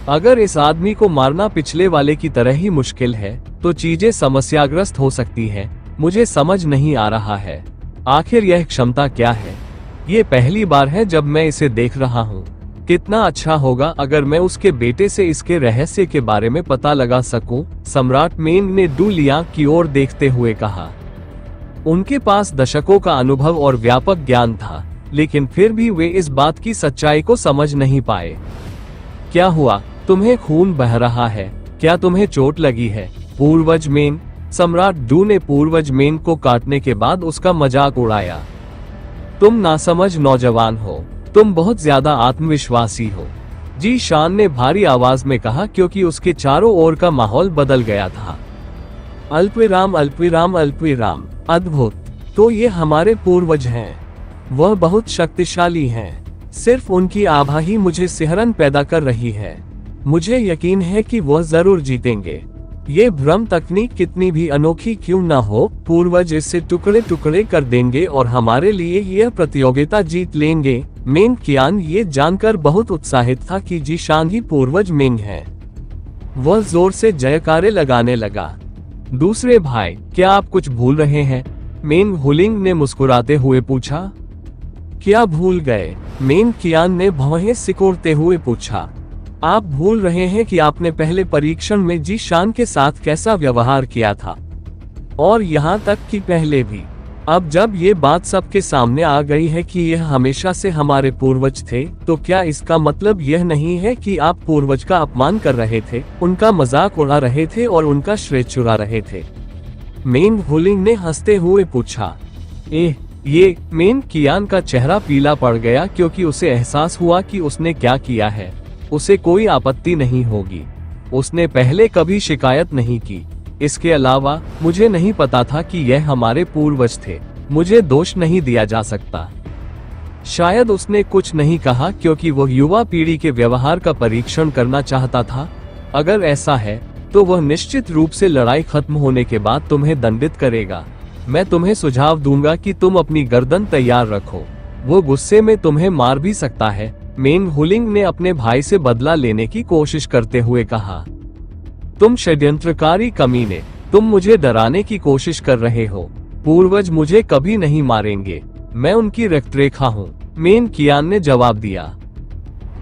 अगर इस आदमी को मारना पिछले वाले की तरह ही मुश्किल है, तो चीजें समस्याग्रस्त हो सकती हैं। मुझे समझ नहीं आ रहा है, आखिर यह क्षमता क्या है? ये पहली बार है जब मैं इसे देख रहा हूँ। कितना अच्छा होगा अगर मैं उसके बेटे से इसके रहस्य के बारे में पता लगा सकूं, सम्राट मेंग ने डू लियांग की ओर देखते हुए कहा। उनके पास दशकों का अनुभव और व्यापक ज्ञान था, लेकिन फिर भी वे इस बात की सच्चाई को समझ नहीं पाए। क्या हुआ? तुम्हें खून बह रहा है? क्या तुम्हें चोट लगी है? पूर्वज मेंग। सम्राट डू ने पूर्वज मेंग को काटने के बाद उसका मजाक उड़ाया। तुम नासमझ नौजवान हो, तुम बहुत ज्यादा आत्मविश्वासी हो, जीशान ने भारी आवाज में कहा, क्योंकि उसके चारों ओर का माहौल बदल गया था। अल्पविराम अल्पविराम अल्पविराम। अद्भुत। तो ये हमारे पूर्वज हैं। वह बहुत शक्तिशाली हैं। सिर्फ उनकी आभा ही मुझे सिहरन पैदा कर रही है। मुझे यकीन है कि वह जरूर जीतेंगे। ये भ्रम तकनीक कितनी भी अनोखी क्यों न हो, पूर्वज इससे टुकड़े टुकड़े कर देंगे और हमारे लिए यह प्रतियोगिता जीत लेंगे। मेंग कियान ये जानकर बहुत उत्साहित था कि जीशान ही पूर्वज मेंग है। वह जोर से जयकारे लगाने लगा। दूसरे भाई, क्या आप कुछ भूल रहे हैं? मेंग हुलिंग ने मुस्कुराते हुए पूछा। क्या भूल गए? मेंग कियान ने भौहें सिकोड़ते हुए पूछा। आप भूल रहे हैं कि आपने पहले परीक्षण में जीशान के साथ कैसा व्यवहार किया था, और यहाँ तक कि पहले भी। अब जब ये बात सबके सामने आ गई है कि यह हमेशा से हमारे पूर्वज थे, तो क्या इसका मतलब यह नहीं है कि आप पूर्वज का अपमान कर रहे थे, उनका मजाक उड़ा रहे थे और उनका श्रेय चुरा रहे थे? मेंग हुलिंग ने हंसते हुए पूछा। ये मेंग कियान का चेहरा पीला पड़ गया, क्योंकि उसे एहसास हुआ कि उसने क्या किया है। उसे कोई आपत्ति नहीं होगी। उसने पहले कभी शिकायत नहीं की। इसके अलावा मुझे नहीं पता था कि यह हमारे पूर्वज थे। मुझे दोष नहीं दिया जा सकता। शायद उसने कुछ नहीं कहा क्योंकि वह युवा पीढ़ी के व्यवहार का परीक्षण करना चाहता था। अगर ऐसा है तो वह निश्चित रूप से लड़ाई खत्म होने के बाद तुम्हें दंडित करेगा। मैं तुम्हें सुझाव दूंगा कि तुम अपनी गर्दन तैयार रखो। वो गुस्से में तुम्हें मार भी सकता है। मेंग हुलिंग ने अपने भाई से बदला लेने की कोशिश करते हुए कहा। तुम षड्यंत्रकारी कमीने, तुम मुझे डराने की कोशिश कर रहे हो। पूर्वज मुझे कभी नहीं मारेंगे। मैं उनकी रक्तरेखा हूँ, मेंग कियान ने जवाब दिया।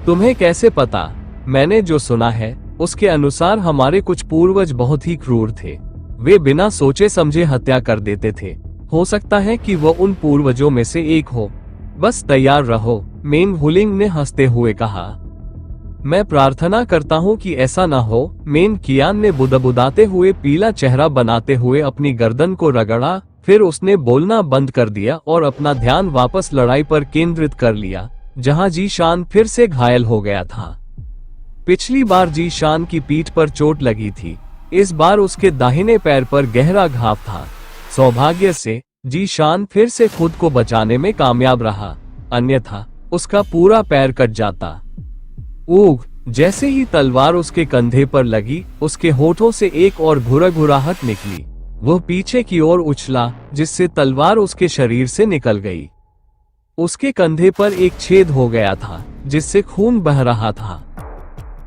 तुम्हें कैसे पता? मैंने जो सुना है उसके अनुसार हमारे कुछ पूर्वज बहुत ही क्रूर थे। वे बिना सोचे समझे हत्या कर देते थे। हो सकता है कि वो उन पूर्वजों में से एक हो। बस तैयार रहो, मेंग हुलिंग ने हंसते हुए कहा। मैं प्रार्थना करता हूँ कि ऐसा न हो, मेंग कियान ने बुदबुदाते हुए पीला चेहरा बनाते हुए अपनी गर्दन को रगड़ा। फिर उसने बोलना बंद कर दिया और अपना ध्यान वापस लड़ाई पर केंद्रित कर लिया। जहां जीशान फिर से घायल हो गया था। पिछली बार जीशान की पीठ पर चोट लगी थी, इस बार उसके दाहिने पैर पर गहरा घाव था। सौभाग्य से जीशान फिर से खुद को बचाने में कामयाब रहा, अन्यथा उसका पूरा पैर कट जाता। ऊग, जैसे ही तलवार उसके कंधे पर लगी, उसके होठों से एक और घुरघुराहट निकली। वह पीछे की ओर उछला, जिससे तलवार उसके शरीर से निकल गई। उसके कंधे पर एक छेद हो गया था, जिससे खून बह रहा था।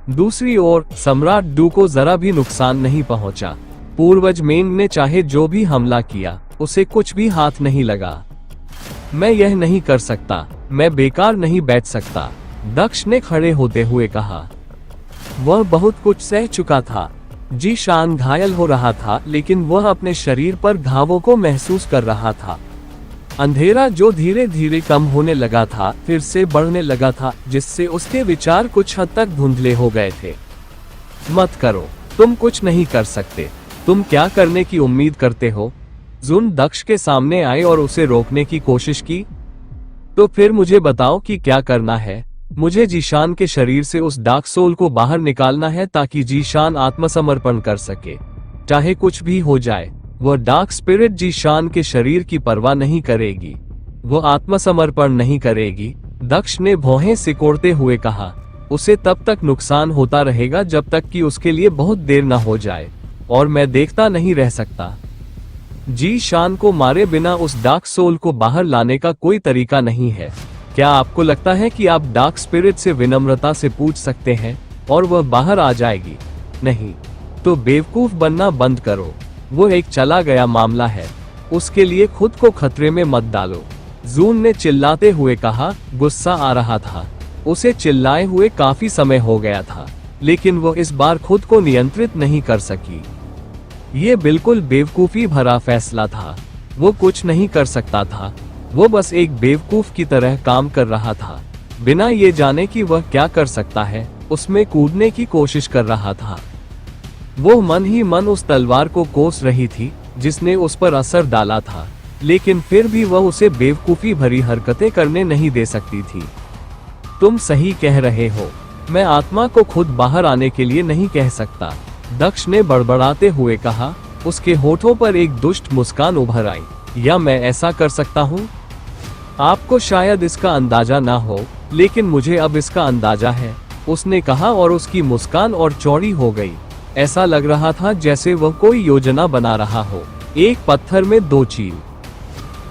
दूसरी ओर सम्राट डू को जरा भी नुकसान नहीं पहुंचा। पूर्वज मेंग ने चाहे जो भी हमला किया, उसे कुछ भी हाथ नहीं लगा। मैं यह नहीं कर सकता, मैं बेकार नहीं बैठ सकता, दक्ष ने खड़े होते हुए कहा। वह बहुत कुछ सह चुका था। जीशान घायल हो रहा था, लेकिन वह अपने शरीर पर घावों को महसूस कर रहा था। अंधेरा जो धीरे धीरे कम होने लगा था, फिर से बढ़ने लगा था, जिससे उसके विचार कुछ हद तक धुंधले हो गए थे। मत करो, तुम कुछ नहीं कर सकते। तुम क्या करने की उम्मीद करते हो? जुन दक्ष के सामने आए और उसे रोकने की कोशिश की। तो फिर मुझे बताओ कि क्या करना है। मुझे जीशान के शरीर से उस डार्क सोल को बाहर निकालना है, ताकि जीशान आत्मसमर्पण कर सके। चाहे कुछ भी हो जाए, वह डार्क स्पिरिट जीशान के शरीर की परवाह नहीं करेगी। वह आत्मसमर्पण नहीं करेगी, दक्ष ने भौहें सिकोड़ते हुए कहा। उसे तब तक नुकसान होता रहेगा जब तक कि उसके लिए बहुत देर न हो जाए, और मैं देखता नहीं रह सकता। जीशान को मारे बिना उस डार्क सोल को बाहर लाने का कोई तरीका नहीं है। क्या आपको लगता है कि आप डार्क स्पिरिट से विनम्रता से पूछ सकते हैं और वह बाहर आ जाएगी? नहीं, तो बेवकूफ बनना बंद करो। वो एक चला गया मामला है, उसके लिए खुद को खतरे में मत डालो। जून ने चिल्लाते हुए कहा। गुस्सा आ रहा था, उसे चिल्लाए हुए काफी समय हो गया था, लेकिन वो इस बार खुद को नियंत्रित नहीं कर सकी। ये बिल्कुल बेवकूफी भरा फैसला था। वो कुछ नहीं कर सकता था, वो बस एक बेवकूफ की तरह काम कर रहा था। बिना ये जाने कि वह क्या कर सकता है, उसमें कूदने की कोशिश कर रहा था। वो मन ही मन उस तलवार को कोस रही थी, जिसने उस पर असर डाला था, लेकिन फिर भी वह उसे बेवकूफी भरी हरकतें करने नहीं दे सकती थी। तुम सही कह रहे हो, मैं आत्मा को खुद बाहर आने के लिए नहीं कह सकता, दक्ष ने बड़बड़ाते हुए कहा। उसके होठों पर एक दुष्ट मुस्कान उभर आई। या मैं ऐसा कर सकता हूँ? आपको शायद इसका अंदाजा ना हो, लेकिन मुझे अब इसका अंदाजा है, उसने कहा, और उसकी मुस्कान और चौड़ी हो गई। ऐसा लग रहा था जैसे वह कोई योजना बना रहा हो। एक पत्थर में दो चील।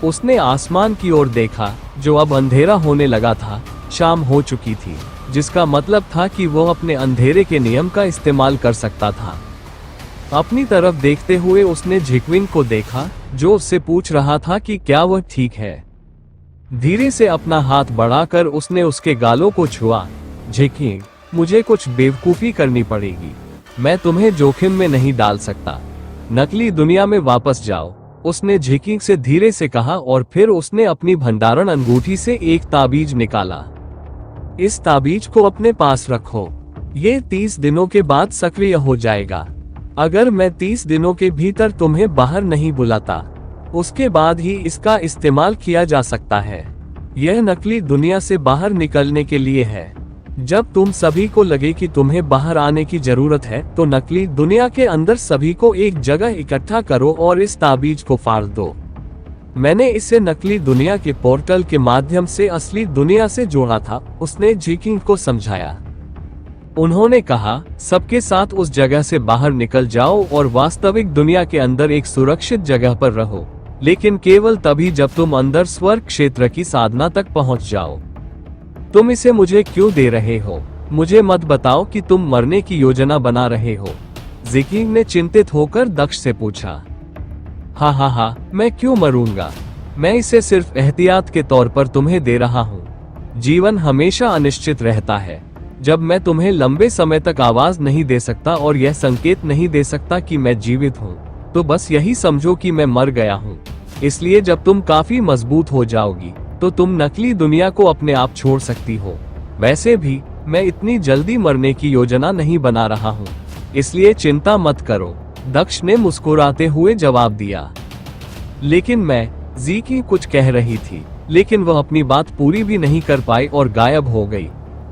उसने आसमान की ओर देखा, जो अब अंधेरा होने लगा था। शाम हो चुकी थी, जिसका मतलब था कि वह अपने अंधेरे के नियम का इस्तेमाल कर सकता था। अपनी तरफ देखते हुए उसने झिकविंग को देखा, जो उससे पूछ रहा था कि क्या वह ठीक है। धीरे से अपना हाथ बढ़ाकर उसने उसके गालों को छुआ। झिकविंग, मुझे कुछ बेवकूफी करनी पड़ेगी, मैं तुम्हें जोखिम में नहीं डाल सकता। नकली दुनिया में वापस जाओ, उसने झिकविंग से धीरे से कहा, और फिर उसने अपनी भंडारण अंगूठी से एक ताबीज निकाला। इस ताबीज को अपने पास रखो, ये 30 दिनों के बाद सक्रिय हो जाएगा। अगर मैं 30 दिनों के भीतर तुम्हें बाहर नहीं बुलाता, उसके बाद ही इसका इस्तेमाल किया जा सकता है। यह नकली दुनिया से बाहर निकलने के लिए है। जब तुम सभी को लगे कि तुम्हें बाहर आने की जरूरत है, तो नकली दुनिया के अंदर सभी को एक जगह इकट्ठा करो और इस ताबीज को फाड़ दो। मैंने इसे नकली दुनिया के पोर्टल के माध्यम से असली दुनिया से जोड़ा था, उसने झिकविंग को समझाया। उन्होंने कहा, सबके साथ उस जगह से बाहर निकल जाओ और वास्तविक दुनिया के अंदर एक सुरक्षित जगह पर रहो, लेकिन केवल तभी जब तुम अंदर स्वर्ग क्षेत्र की साधना तक पहुंच जाओ। तुम इसे मुझे क्यों दे रहे हो? मुझे मत बताओ कि तुम मरने की योजना बना रहे हो। झिकविंग ने चिंतित होकर दक्ष से पूछा। हाँ, मैं क्यों मरूंगा? मैं इसे सिर्फ एहतियात के तौर पर तुम्हें दे रहा हूँ। जीवन हमेशा अनिश्चित रहता है। जब मैं तुम्हें लंबे समय तक आवाज नहीं दे सकता और यह संकेत नहीं दे सकता कि मैं जीवित हूँ, तो बस यही समझो कि मैं मर गया हूँ। इसलिए जब तुम काफी मजबूत हो जाओगी, तो तुम नकली दुनिया को अपने आप छोड़ सकती हो। वैसे भी मैं इतनी जल्दी मरने की योजना नहीं बना रहा हूँ, इसलिए चिंता मत करो, दक्ष ने मुस्कुराते हुए जवाब दिया। लेकिन मैं, झिकविंग कुछ कह रही थी, लेकिन वह अपनी बात पूरी भी नहीं कर पाई और गायब हो गई।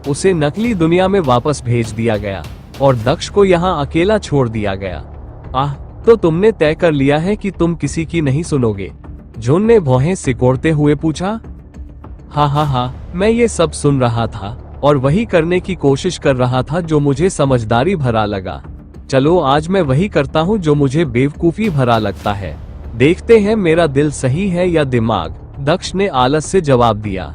उसे नकली दुनिया में वापस भेज दिया गया और दक्ष को यहाँ अकेला छोड़ दिया गया। आह, तो तुमने तय कर लिया है कि तुम किसी की नहीं सुनोगे? जून ने भौहें सिकोड़ते हुए पूछा। हाँ, मैं ये सब सुन रहा था और वही करने की कोशिश कर रहा था जो मुझे समझदारी भरा लगा। चलो आज मैं वही करता हूँ जो मुझे बेवकूफी भरा लगता है। देखते हैं मेरा दिल सही है या दिमाग, दक्ष ने आलस से जवाब दिया।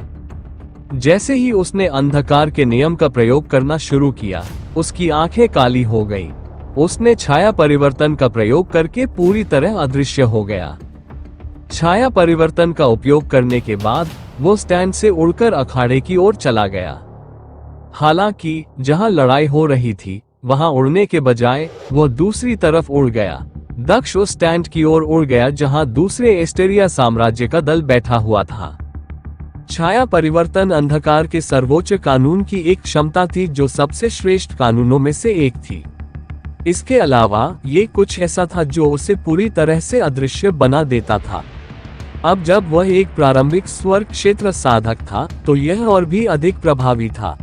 जैसे ही उसने अंधकार के नियम का प्रयोग करना शुरू किया, उसकी आंखें काली हो गई। उसने छाया परिवर्तन का प्रयोग करके पूरी तरह अदृश्य हो गया। छाया परिवर्तन का उपयोग करने के बाद वो स्टैंड से उड़कर अखाड़े की ओर चला गया। हालांकि जहां लड़ाई हो रही थी वहां उड़ने के बजाय वो दूसरी तरफ उड़ गया। दक्ष उस स्टैंड की ओर उड़ गया जहां दूसरे एस्टेरिया साम्राज्य का दल बैठा हुआ था। छाया परिवर्तन अंधकार के सर्वोच्च कानून की एक क्षमता थी जो सबसे श्रेष्ठ कानूनों में से एक थी। इसके अलावा ये कुछ ऐसा था जो उसे पूरी तरह से अदृश्य बना देता था। अब जब वह एक प्रारंभिक स्वर्ग क्षेत्र साधक था तो यह और भी अधिक प्रभावी था।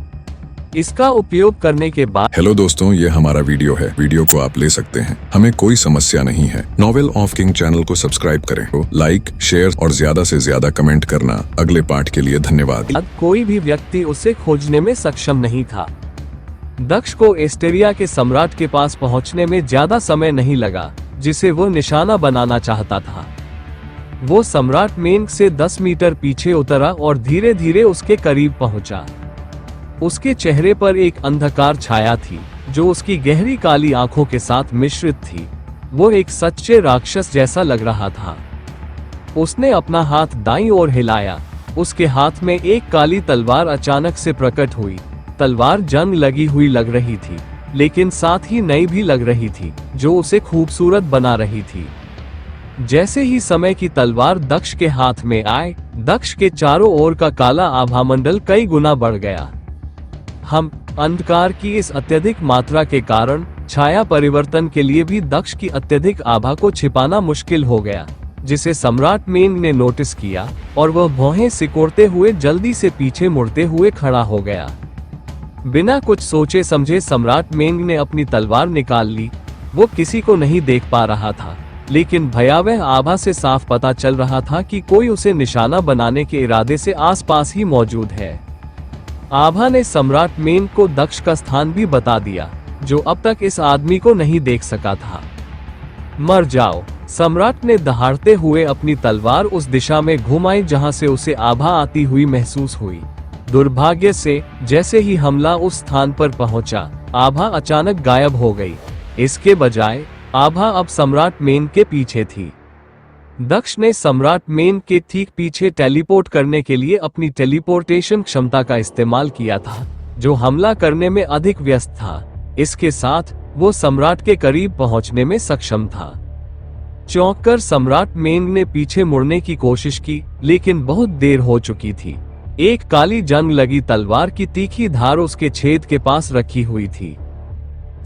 इसका उपयोग करने के बाद हेलो दोस्तों, ये हमारा वीडियो है। वीडियो को आप ले सकते हैं, हमें कोई समस्या नहीं है। नॉवेल ऑफ किंग चैनल को सब्सक्राइब करें, तो लाइक, शेयर और ज्यादा से ज्यादा कमेंट करना। अगले पार्ट के लिए धन्यवाद। कोई भी व्यक्ति उसे खोजने में सक्षम नहीं था। दक्ष को एस्टेरिया के सम्राट के पास पहुंचने में ज्यादा समय नहीं लगा जिसे वो निशाना बनाना चाहता था। वो सम्राट मेंग से 10 मीटर पीछे उतरा और धीरे धीरे उसके करीब पहुंचा। उसके चेहरे पर एक अंधकार छाया थी जो उसकी गहरी काली आंखों के साथ मिश्रित थी। वो एक सच्चे राक्षस जैसा लग रहा था। उसने अपना हाथ दाईं ओर हिलाया। उसके हाथ में एक काली तलवार अचानक से प्रकट हुई। तलवार जंग लगी हुई लग रही थी, लेकिन साथ ही नई भी लग रही थी जो उसे खूबसूरत बना रही थी। जैसे ही समय की तलवार दक्ष के हाथ में आए, दक्ष के चारों ओर का काला आभामंडल कई गुना बढ़ गया। अंधकार की इस अत्यधिक मात्रा के कारण छाया परिवर्तन के लिए भी दक्ष की अत्यधिक आभा को छिपाना मुश्किल हो गया, जिसे सम्राट मेंग ने नोटिस किया और वह भौहें सिकोड़ते हुए जल्दी से पीछे मुड़ते हुए खड़ा हो गया। बिना कुछ सोचे समझे सम्राट मेंग ने अपनी तलवार निकाल ली। वो किसी को नहीं देख पा रहा था, लेकिन भयावह आभा से साफ पता चल रहा था कि कोई उसे निशाना बनाने के इरादे से आसपास ही मौजूद है। आभा ने सम्राट मेंग को दक्ष का स्थान भी बता दिया, जो अब तक इस आदमी को नहीं देख सका था। मर जाओ, सम्राट ने दहाड़ते हुए अपनी तलवार उस दिशा में घुमाई जहां से उसे आभा आती हुई महसूस हुई। दुर्भाग्य से जैसे ही हमला उस स्थान पर पहुंचा, आभा अचानक गायब हो गई। इसके बजाय आभा अब सम्राट मेंग के पीछे थी। दक्ष ने सम्राट मेंग के ठीक पीछे टेलीपोर्ट करने के लिए अपनी टेलीपोर्टेशन क्षमता का इस्तेमाल किया था, जो हमला करने में अधिक व्यस्त था। इसके साथ वो सम्राट के करीब पहुंचने में सक्षम था। चौंककर सम्राट मेंग ने पीछे मुड़ने की कोशिश की, लेकिन बहुत देर हो चुकी थी। एक काली जंग लगी तलवार की तीखी धार उसके छेद के पास रखी हुई थी।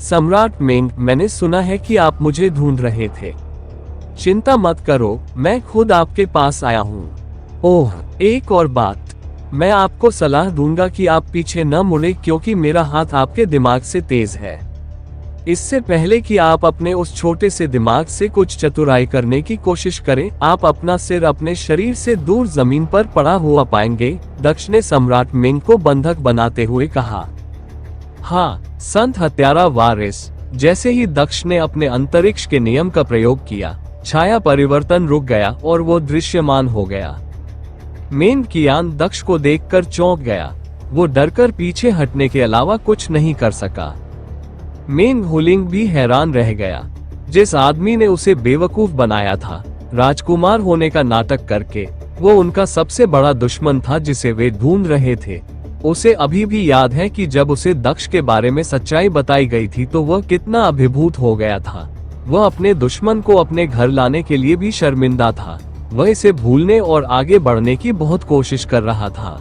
सम्राट मेंग, मैंने सुना है कि आप मुझे ढूंढ रहे थे। चिंता मत करो, मैं खुद आपके पास आया हूँ। ओह, एक और बात, मैं आपको सलाह दूंगा कि आप पीछे न मुड़े क्योंकि मेरा हाथ आपके दिमाग से तेज है। इससे पहले कि आप अपने उस छोटे से दिमाग से कुछ चतुराई करने की कोशिश करें, आप अपना सिर अपने शरीर से दूर जमीन पर पड़ा हुआ पाएंगे, दक्ष ने सम्राट मेंग को बंधक बनाते हुए कहा। हाँ, संत हत्यारा वारिस। जैसे ही दक्ष ने अपने अंतरिक्ष के नियम का प्रयोग किया, छाया परिवर्तन रुक गया और वो दृश्यमान हो गया। मेंग कियान दक्ष को देखकर चौंक गया। वो डरकर पीछे हटने के अलावा कुछ नहीं कर सका। मेंग हुलिंग भी हैरान रह गया। जिस आदमी ने उसे बेवकूफ बनाया था, राजकुमार होने का नाटक करके, वो उनका सबसे बड़ा दुश्मन था जिसे वे ढूंढ रहे थे। उसे अभी भी याद है कि जब उसे दक्ष के बारे में सच्चाई बताई गई थी तो वह कितना अभिभूत हो गया था। वह अपने दुश्मन को अपने घर लाने के लिए भी शर्मिंदा था। वह इसे भूलने और आगे बढ़ने की बहुत कोशिश कर रहा था,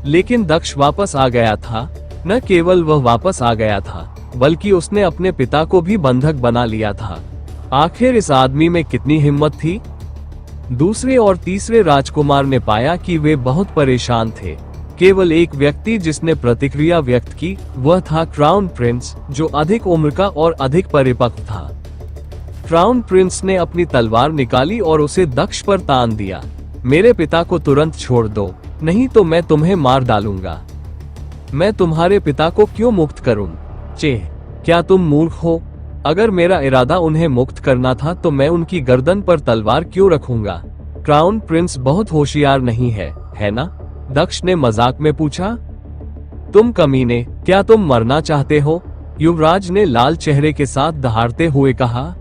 लेकिन दक्ष वापस आ गया था। न केवल वह वापस आ गया था, बल्कि उसने अपने पिता को भी बंधक बना लिया था। आखिर इस आदमी में कितनी हिम्मत थी। दूसरे और तीसरे राजकुमार ने पाया कि वे बहुत परेशान थे। केवल एक व्यक्ति जिसने प्रतिक्रिया व्यक्त की वह था क्राउन प्रिंस, जो अधिक उम्र का और अधिक परिपक्व था। क्राउन प्रिंस ने अपनी तलवार निकाली और उसे दक्ष पर तान दिया। मेरे पिता को तुरंत छोड़ दो, नहीं तो मैं तुम्हें मार डालूंगा। मैं तुम्हारे पिता को क्यों मुक्त करूं? चेह, क्या तुम मूर्ख हो? अगर मेरा इरादा उन्हें मुक्त करना था तो मैं उनकी गर्दन पर तलवार क्यों रखूंगा? क्राउन प्रिंस बहुत होशियार नहीं है ना? दक्ष ने मजाक में पूछा। तुम कमीने, क्या तुम मरना चाहते हो? युवराज ने लाल चेहरे के साथ दहाड़ते हुए कहा।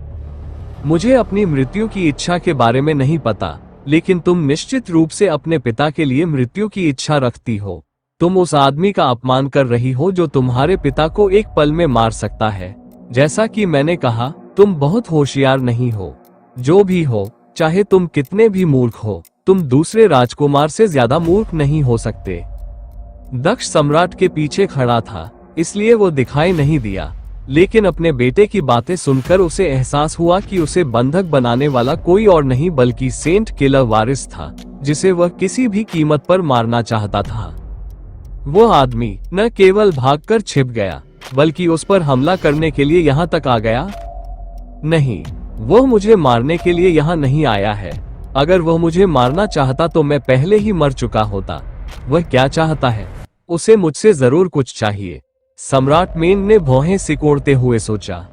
मुझे अपनी मृत्यु की इच्छा के बारे में नहीं पता, लेकिन तुम निश्चित रूप से अपने पिता के लिए मृत्यु की इच्छा रखती हो। तुम उस आदमी का अपमान कर रही हो जो तुम्हारे पिता को एक पल में मार सकता है। जैसा कि मैंने कहा, तुम बहुत होशियार नहीं हो। जो भी हो, चाहे तुम कितने भी मूर्ख हो, तुम दूसरे राजकुमार से ज्यादा मूर्ख नहीं हो सकते। दक्ष सम्राट के पीछे खड़ा था, इसलिए वो दिखाई नहीं दिया, लेकिन अपने बेटे की बातें सुनकर उसे एहसास हुआ कि उसे बंधक बनाने वाला कोई और नहीं बल्कि सेंट किलर वारिस था, जिसे वह किसी भी कीमत पर मारना चाहता था। वो आदमी न केवल भागकर छिप गया, बल्कि उस पर हमला करने के लिए यहाँ तक आ गया। नहीं, वह मुझे मारने के लिए यहाँ नहीं आया है। अगर वह मुझे मारना चाहता तो मैं पहले ही मर चुका होता। वह क्या चाहता है? उसे मुझसे जरूर कुछ चाहिए। सम्राट मेन ने भौहें सिकोड़ते हुए सोचा।